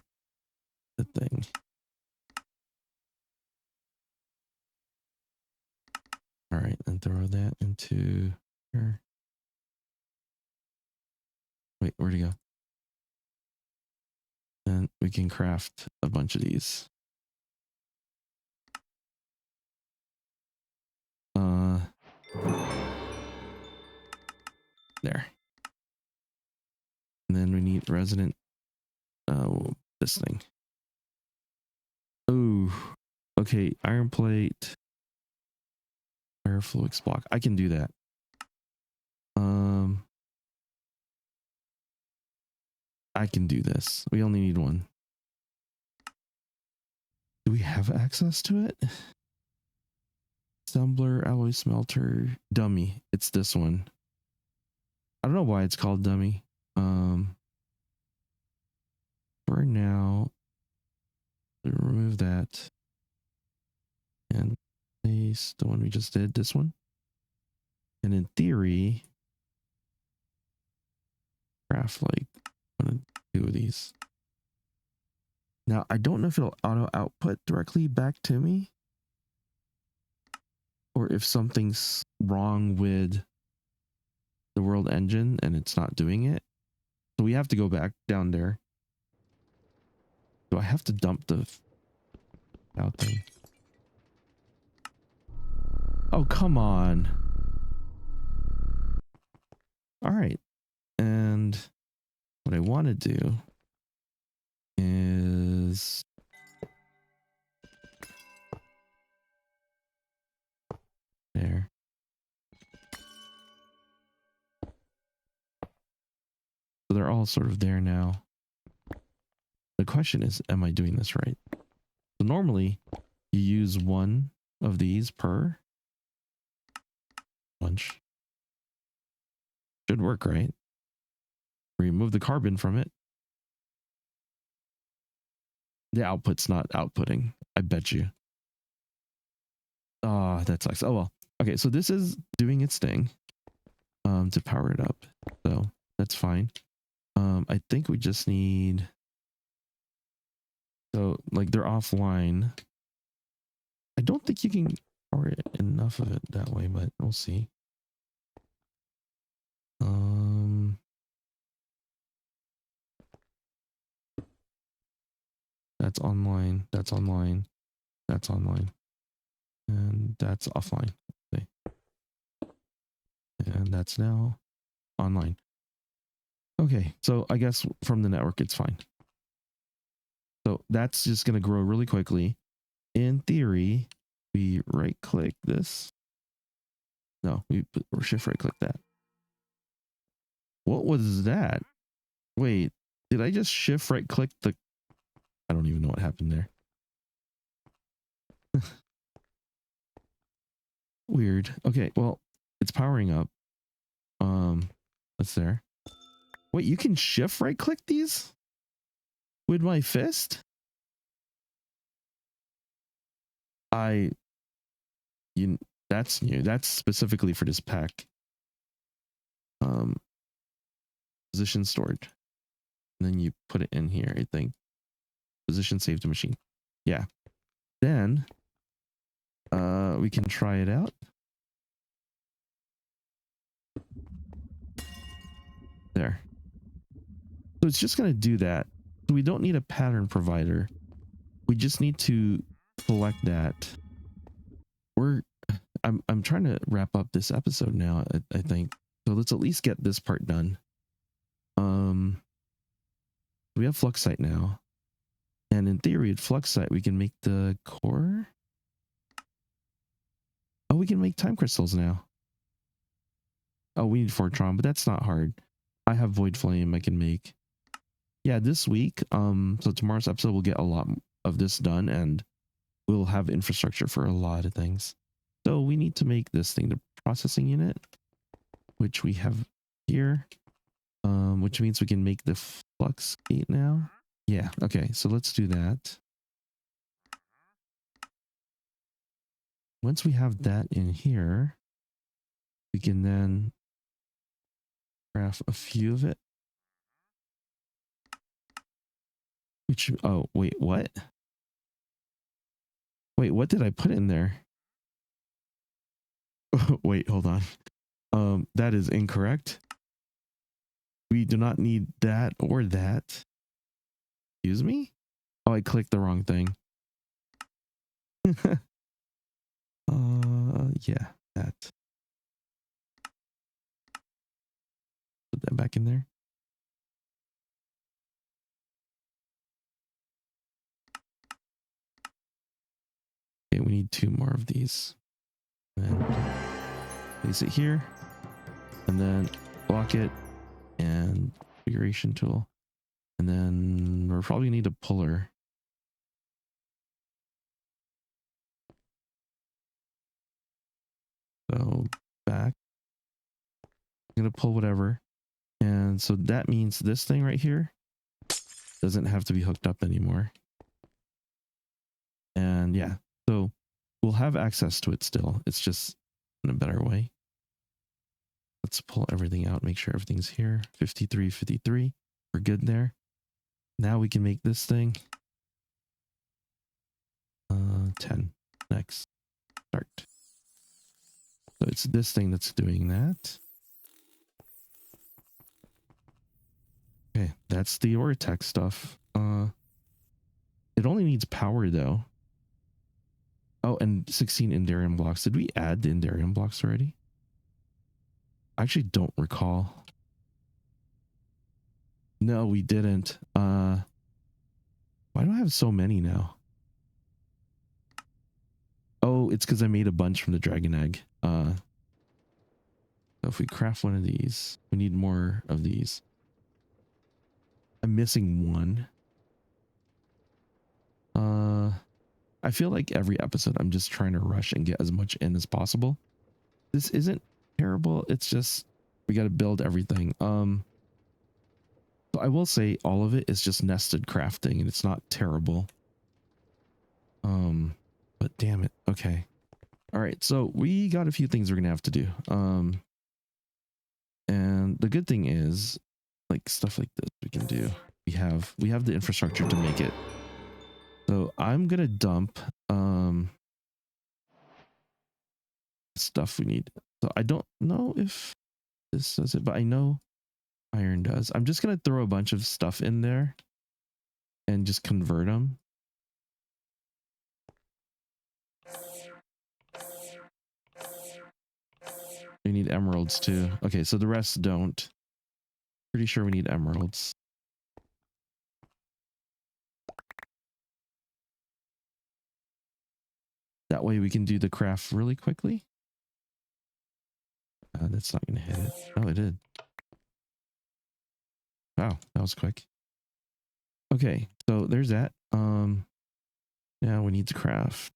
the thing. All right, and throw that into here. Wait, where'd he go? And we can craft a bunch of these. There. And then we need resonant, this thing. Oh, okay. Iron plate, airflow block. I can do that. I can do this. We only need one. Do we have access to it? Assembler, alloy smelter, dummy. It's this one. I don't know why it's called dummy. For now, remove that and place the one we just did, this one. And in theory, craft like one or two of these. Now, I don't know if it'll auto output directly back to me, or if something's wrong with the world engine and it's not doing it. So we have to go back down there. Do I have to dump the out thing? Oh, come on. All right. And what I want to do is there. So they're all sort of there now. The question is, am I doing this right? So normally you use one of these per, bunch. Should work, right? Remove the carbon from it. The output's not outputting, I bet you. Oh, that sucks. Oh well. Okay, so this is doing its thing to power it up. So that's fine. I think we just need, so like they're offline. I don't think you can power it enough of it that way, but we'll see. That's online, that's online, that's online, and that's offline. Okay. And that's now online. Okay, so I guess from the network it's fine. So that's just going to grow really quickly. In theory, we right click this. No, we shift right click that. What was that? Wait, did I just shift right click the, I don't even know what happened there. Weird. Okay, well, it's powering up. What's there? Wait, you can shift right click these with my fist? That's new. That's specifically for this pack. Position stored. And then you put it in here, I think. Position saved to machine. Yeah. Then we can try it out. There. So it's just going to do that. So we don't need a pattern provider. We just need to select that. I'm trying to wrap up this episode now, I think. So let's at least get this part done. We have Fluxite now. And in theory, at Fluxite, we can make the core. Oh, we can make time crystals now. Oh, we need Fortron, but that's not hard. I have Void Flame I can make. Yeah, this week, so tomorrow's episode, we'll get a lot of this done, and we'll have infrastructure for a lot of things. So we need to make this thing, the processing unit, which we have here, which means we can make the flux gate now. Yeah, okay, so let's do that. Once we have that in here, we can then craft a few of it. Which, oh, wait, what? Wait, what did I put in there? Wait, hold on. That is incorrect. We do not need that or that. Excuse me? Oh, I clicked the wrong thing. Yeah, that. Put that back in there. Okay, we need 2 more of these. And place it here. And then block it and configuration tool. And then we'll probably need a puller. So back. I'm going to pull whatever. And so that means this thing right here doesn't have to be hooked up anymore. And yeah, so we'll have access to it still. It's just in a better way. Let's pull everything out, make sure everything's here. 53, 53. We're good there. Now we can make this thing. 10. Next. Start. So it's this thing that's doing that. Okay, that's the Oritech stuff. It only needs power though. Oh, and 16 Indarium blocks. Did we add the Indarium blocks already? I actually don't recall. No, we didn't. Why do I have so many now? Oh, it's because I made a bunch from the dragon egg. So if we craft one of these, we need more of these. I'm missing one. I feel like every episode I'm just trying to rush and get as much in as possible. This isn't terrible. It's just we got to build everything. So I will say all of it is just nested crafting, and it's not terrible. But damn it. Okay. All right. So we got a few things we're gonna have to do. And the good thing is, like stuff like this we can do. We have the infrastructure to make it. So I'm gonna dump stuff we need. So I don't know if this does it, but I know iron does. I'm just gonna throw a bunch of stuff in there and just convert them. We need emeralds too. Okay, so the rest don't. Pretty sure we need emeralds. That way we can do the craft really quickly. That's not gonna hit it. Oh, it did. Wow, that was quick. Okay, so there's that. Now we need to craft.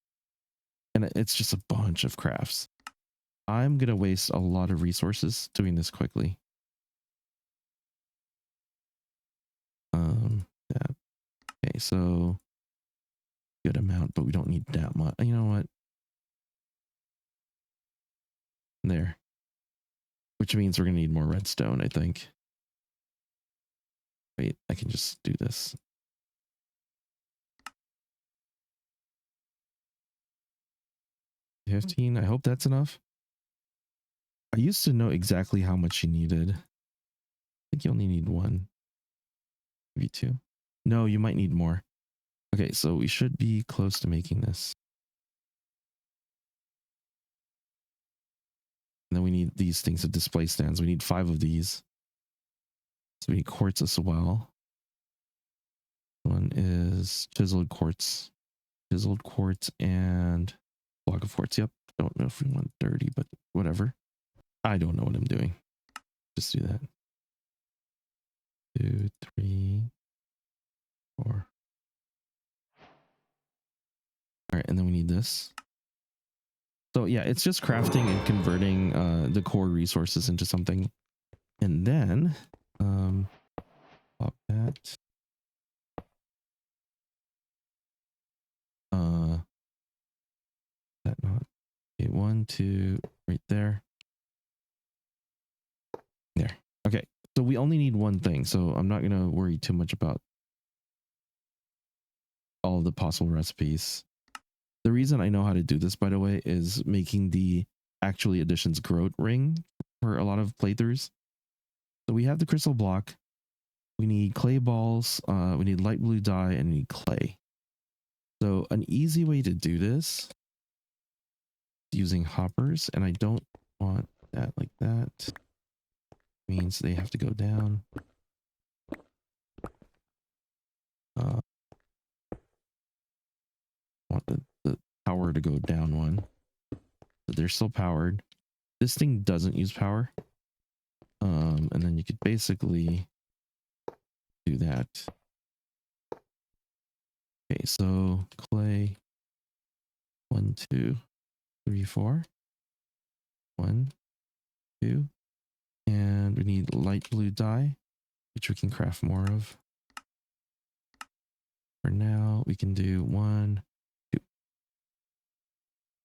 And it's just a bunch of crafts. I'm gonna waste a lot of resources doing this quickly. Yeah. Okay, so good amount, but we don't need that much. You know what? There. Which means we're gonna need more redstone, I think. Wait, I can just do this. $15. I hope that's enough. I used to know exactly how much you needed. I think you only need one. Maybe two. No, you might need more. Okay, so we should be close to making this. And then we need these things to display stands. We need 5 of these. So we need quartz as well. One is chiseled quartz. Chiseled quartz and block of quartz. Yep. Don't know if we want 30, but whatever. I don't know what I'm doing. Just do that. 2, 3, 4. All right, and then we need this. So yeah, it's just crafting and converting the core resources into something. And then pop that. That not okay, 1, 2, right there. There. Okay. So we only need one thing. So I'm not gonna worry too much about all of the possible recipes. The reason I know how to do this, by the way, is making the actually additions growth ring for a lot of playthroughs. So we have the crystal block. We need clay balls. We need light blue dye and we need clay. So an easy way to do this is using hoppers, and I don't want that like that. Means they have to go down. Want the power to go down one. But they're still powered. This thing doesn't use power. And then you could basically do that. Okay, so clay 1, 2, 3, 4. 1, 2. And we need light blue dye, which we can craft more of. For now, we can do 1, 2.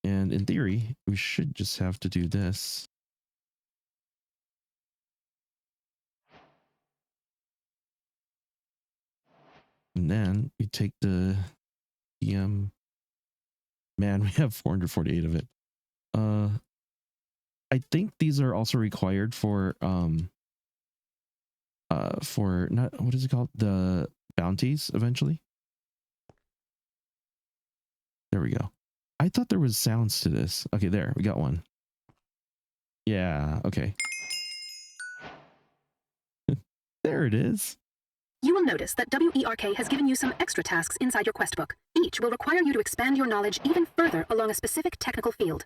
And in theory, we should just have to do this. And then we take the EM. Man, we have 448 of it. I think these are also required for not, what is it called? The bounties eventually. There we go. I thought there was sounds to this. Okay, there, we got one. Yeah, okay. There it is. You will notice that WERK has given you some extra tasks inside your quest book. Each will require you to expand your knowledge even further along a specific technical field.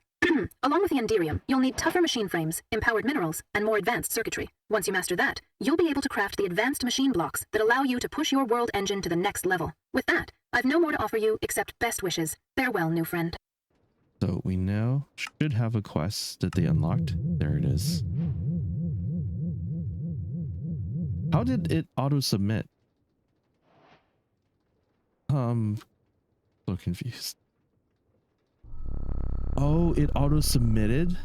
Along with the Enderium, you'll need tougher machine frames, empowered minerals, and more advanced circuitry. Once you master that, you'll be able to craft the advanced machine blocks that allow you to push your world engine to the next level. With that, I've no more to offer you except best wishes. Farewell, new friend. So we now should have a quest that they unlocked. There it is. How did it auto submit? So confused. Oh, it auto submitted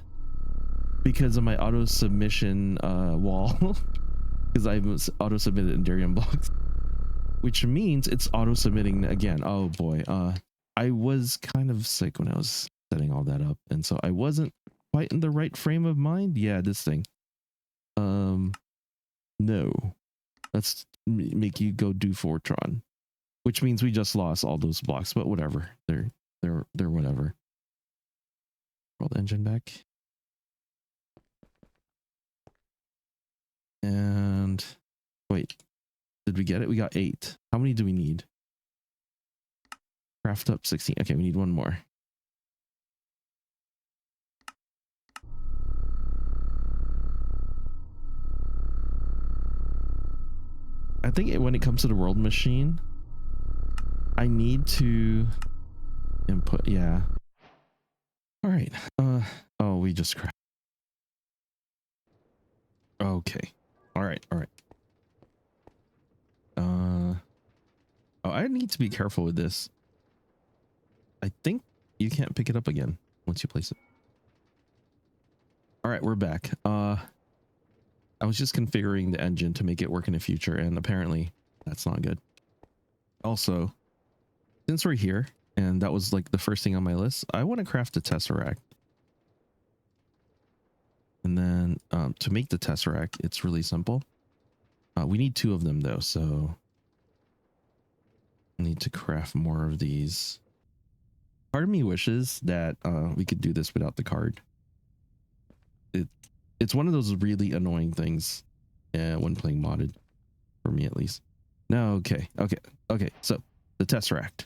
because of my auto submission wall. Because I was auto submitted in Darian blocks, which means it's auto submitting again. Oh boy. I was kind of sick when I was setting all that up, and so I wasn't quite in the right frame of mind. Yeah, this thing. No, let's make you go do Fortron, which means we just lost all those blocks, but whatever. They're whatever. Roll the engine back. And wait, did we get it? We got 8. How many do we need? Craft up 16. Okay, we need one more. I think when it comes to the world machine, I need to input. Yeah. All right. Oh, we just crashed. Okay. All right. All right. Oh, I need to be careful with this. I think you can't pick it up again once you place it. All right, we're back. I was just configuring the engine to make it work in the future, and apparently that's not good. Also, since we're here, and that was like the first thing on my list, I want to craft a tesseract. And then to make the tesseract, it's really simple. We need 2 of them though, so I need to craft more of these. Part of me wishes that we could do this without the card. It's one of those really annoying things when playing modded, for me at least. No, okay. So the tesseract.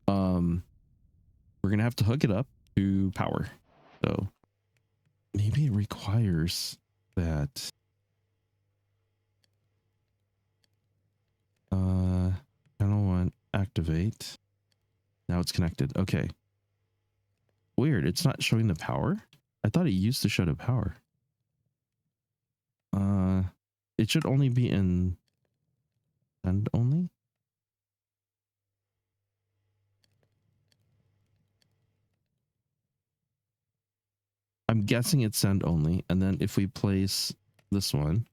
We're gonna have to hook it up to power. So maybe it requires that. Channel 1 activate. Now it's connected. Okay. Weird. It's not showing the power. I thought it used to show the power. It should only be in send only. I'm guessing it's send only. And then if we place this one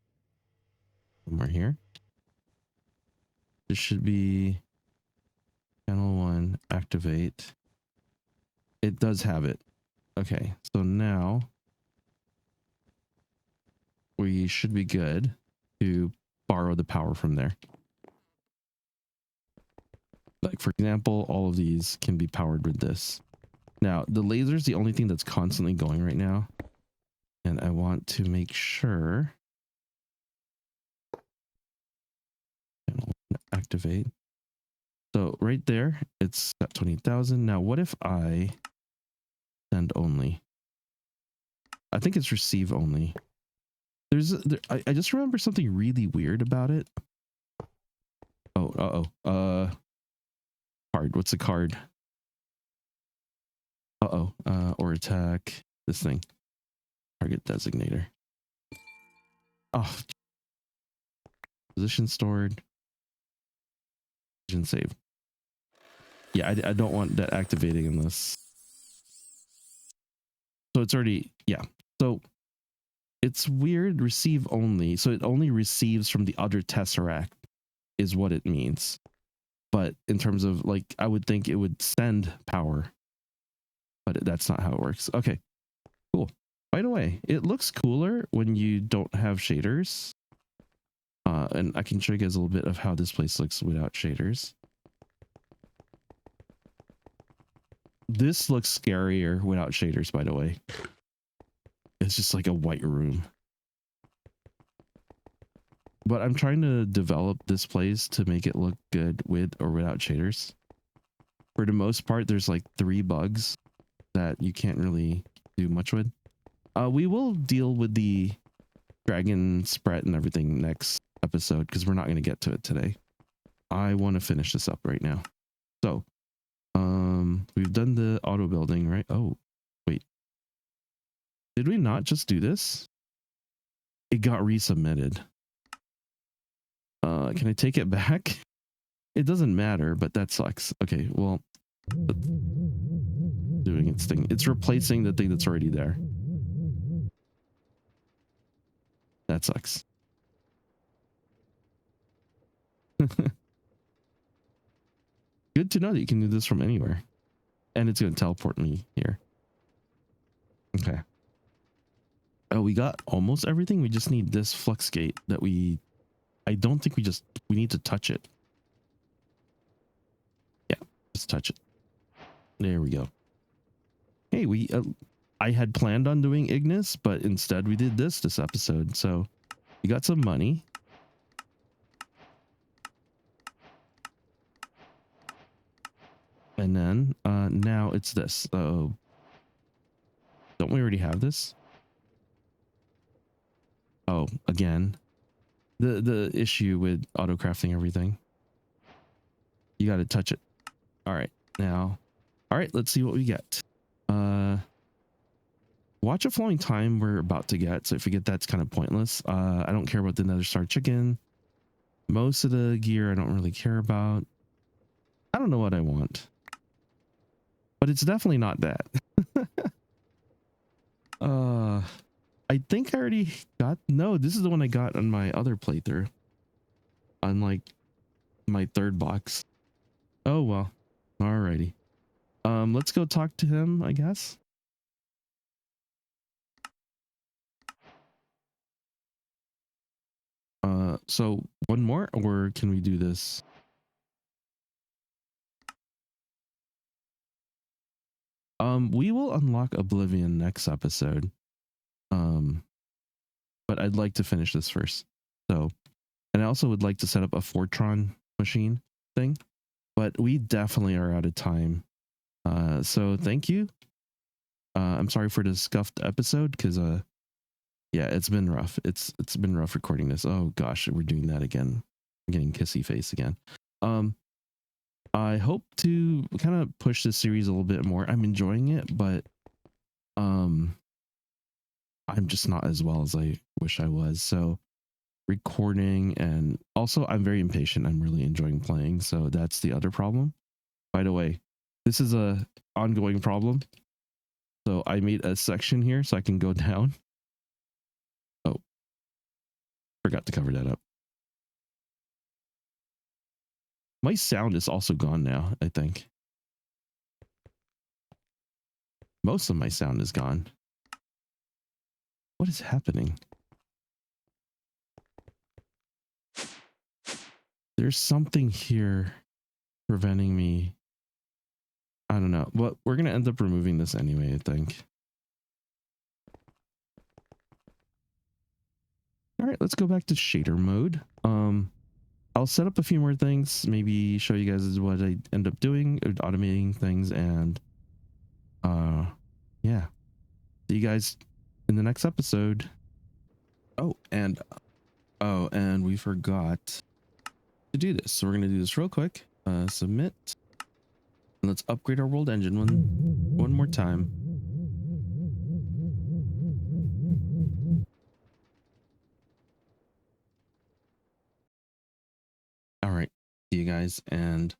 somewhere here, this should be channel 1 activate. It does have it. Okay, so now we should be good to borrow the power from there. Like, for example, all of these can be powered with this. Now, the laser is the only thing that's constantly going right now. And I want to make sure. Activate. So right there, it's at 20,000. Now, what if I send only? I think it's receive only. I just remember something really weird about it. Oh, card. What's the card? Oritech. This thing. Target designator. Oh. Position stored. Position saved. Yeah, I don't want that activating unless. So it's already, yeah. So it's weird, receive only. So it only receives from the other tesseract is what it means. But in terms of like, I would think it would send power, but that's not how it works. Okay, cool. By the way, it looks cooler when you don't have shaders. And I can show you guys a little bit of how this place looks without shaders. This looks scarier without shaders, by the way. It's just like a white room. But I'm trying to develop this place to make it look good with or without shaders. For the most part, there's like 3 bugs that you can't really do much with. We will deal with the dragon spread and everything next episode because we're not going to get to it today. I want to finish this up right now. So, we've done the auto building, right? Oh, Did we not just do this? It got resubmitted. Can I take it back? It doesn't matter, but that sucks. Okay, well, doing its thing. It's replacing the thing that's already there. That sucks. Good to know that you can do this from anywhere. And it's going to teleport me here. Okay. Oh, we got almost everything. We just need this flux gate that I don't think we need to touch it. Yeah, just touch it. There we go. Hey, I had planned on doing Ignis, but instead we did this episode. So we got some money. And then now it's this. Don't we already have this? Oh, again. The issue with auto crafting everything. You got to touch it. All right. Now. All right, let's see what we get. Watch a flowing time we're about to get. So if we get that's kind of pointless. I don't care about the nether star chicken. Most of the gear I don't really care about. I don't know what I want. But it's definitely not that. I think I already got, no, this is the one I got on my other playthrough. Unlike my third box. Oh, well. Alrighty. Let's go talk to him, I guess. So one more, or can we do this? We will unlock Oblivion next episode. But I'd like to finish this first. So, and I also would like to set up a Fortron machine thing, but we definitely are out of time. So thank you. I'm sorry for the scuffed episode because yeah, it's been rough. It's been rough recording this. Oh gosh, we're doing that again. I'm getting kissy face again. I hope to kind of push this series a little bit more. I'm enjoying it, but I'm just not as well as I wish I was. So recording, and also I'm very impatient. I'm really enjoying playing. So that's the other problem. By the way, this is a ongoing problem. So I made a section here so I can go down. Oh, forgot to cover that up. My sound is also gone now, I think. Most of my sound is gone. What is happening? There's something here preventing me. I don't know, but we're going to end up removing this anyway, I think. All right, let's go back to shader mode. I'll set up a few more things, maybe show you guys what I end up doing, automating things, and yeah. See you guys in the next episode. Oh, and we forgot to do this. So we're gonna do this real quick. Submit. And let's upgrade our world engine one more time. All right, see you guys, and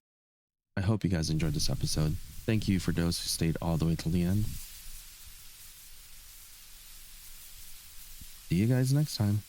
I hope you guys enjoyed this episode. Thank you for those who stayed all the way till the end. See you guys next time.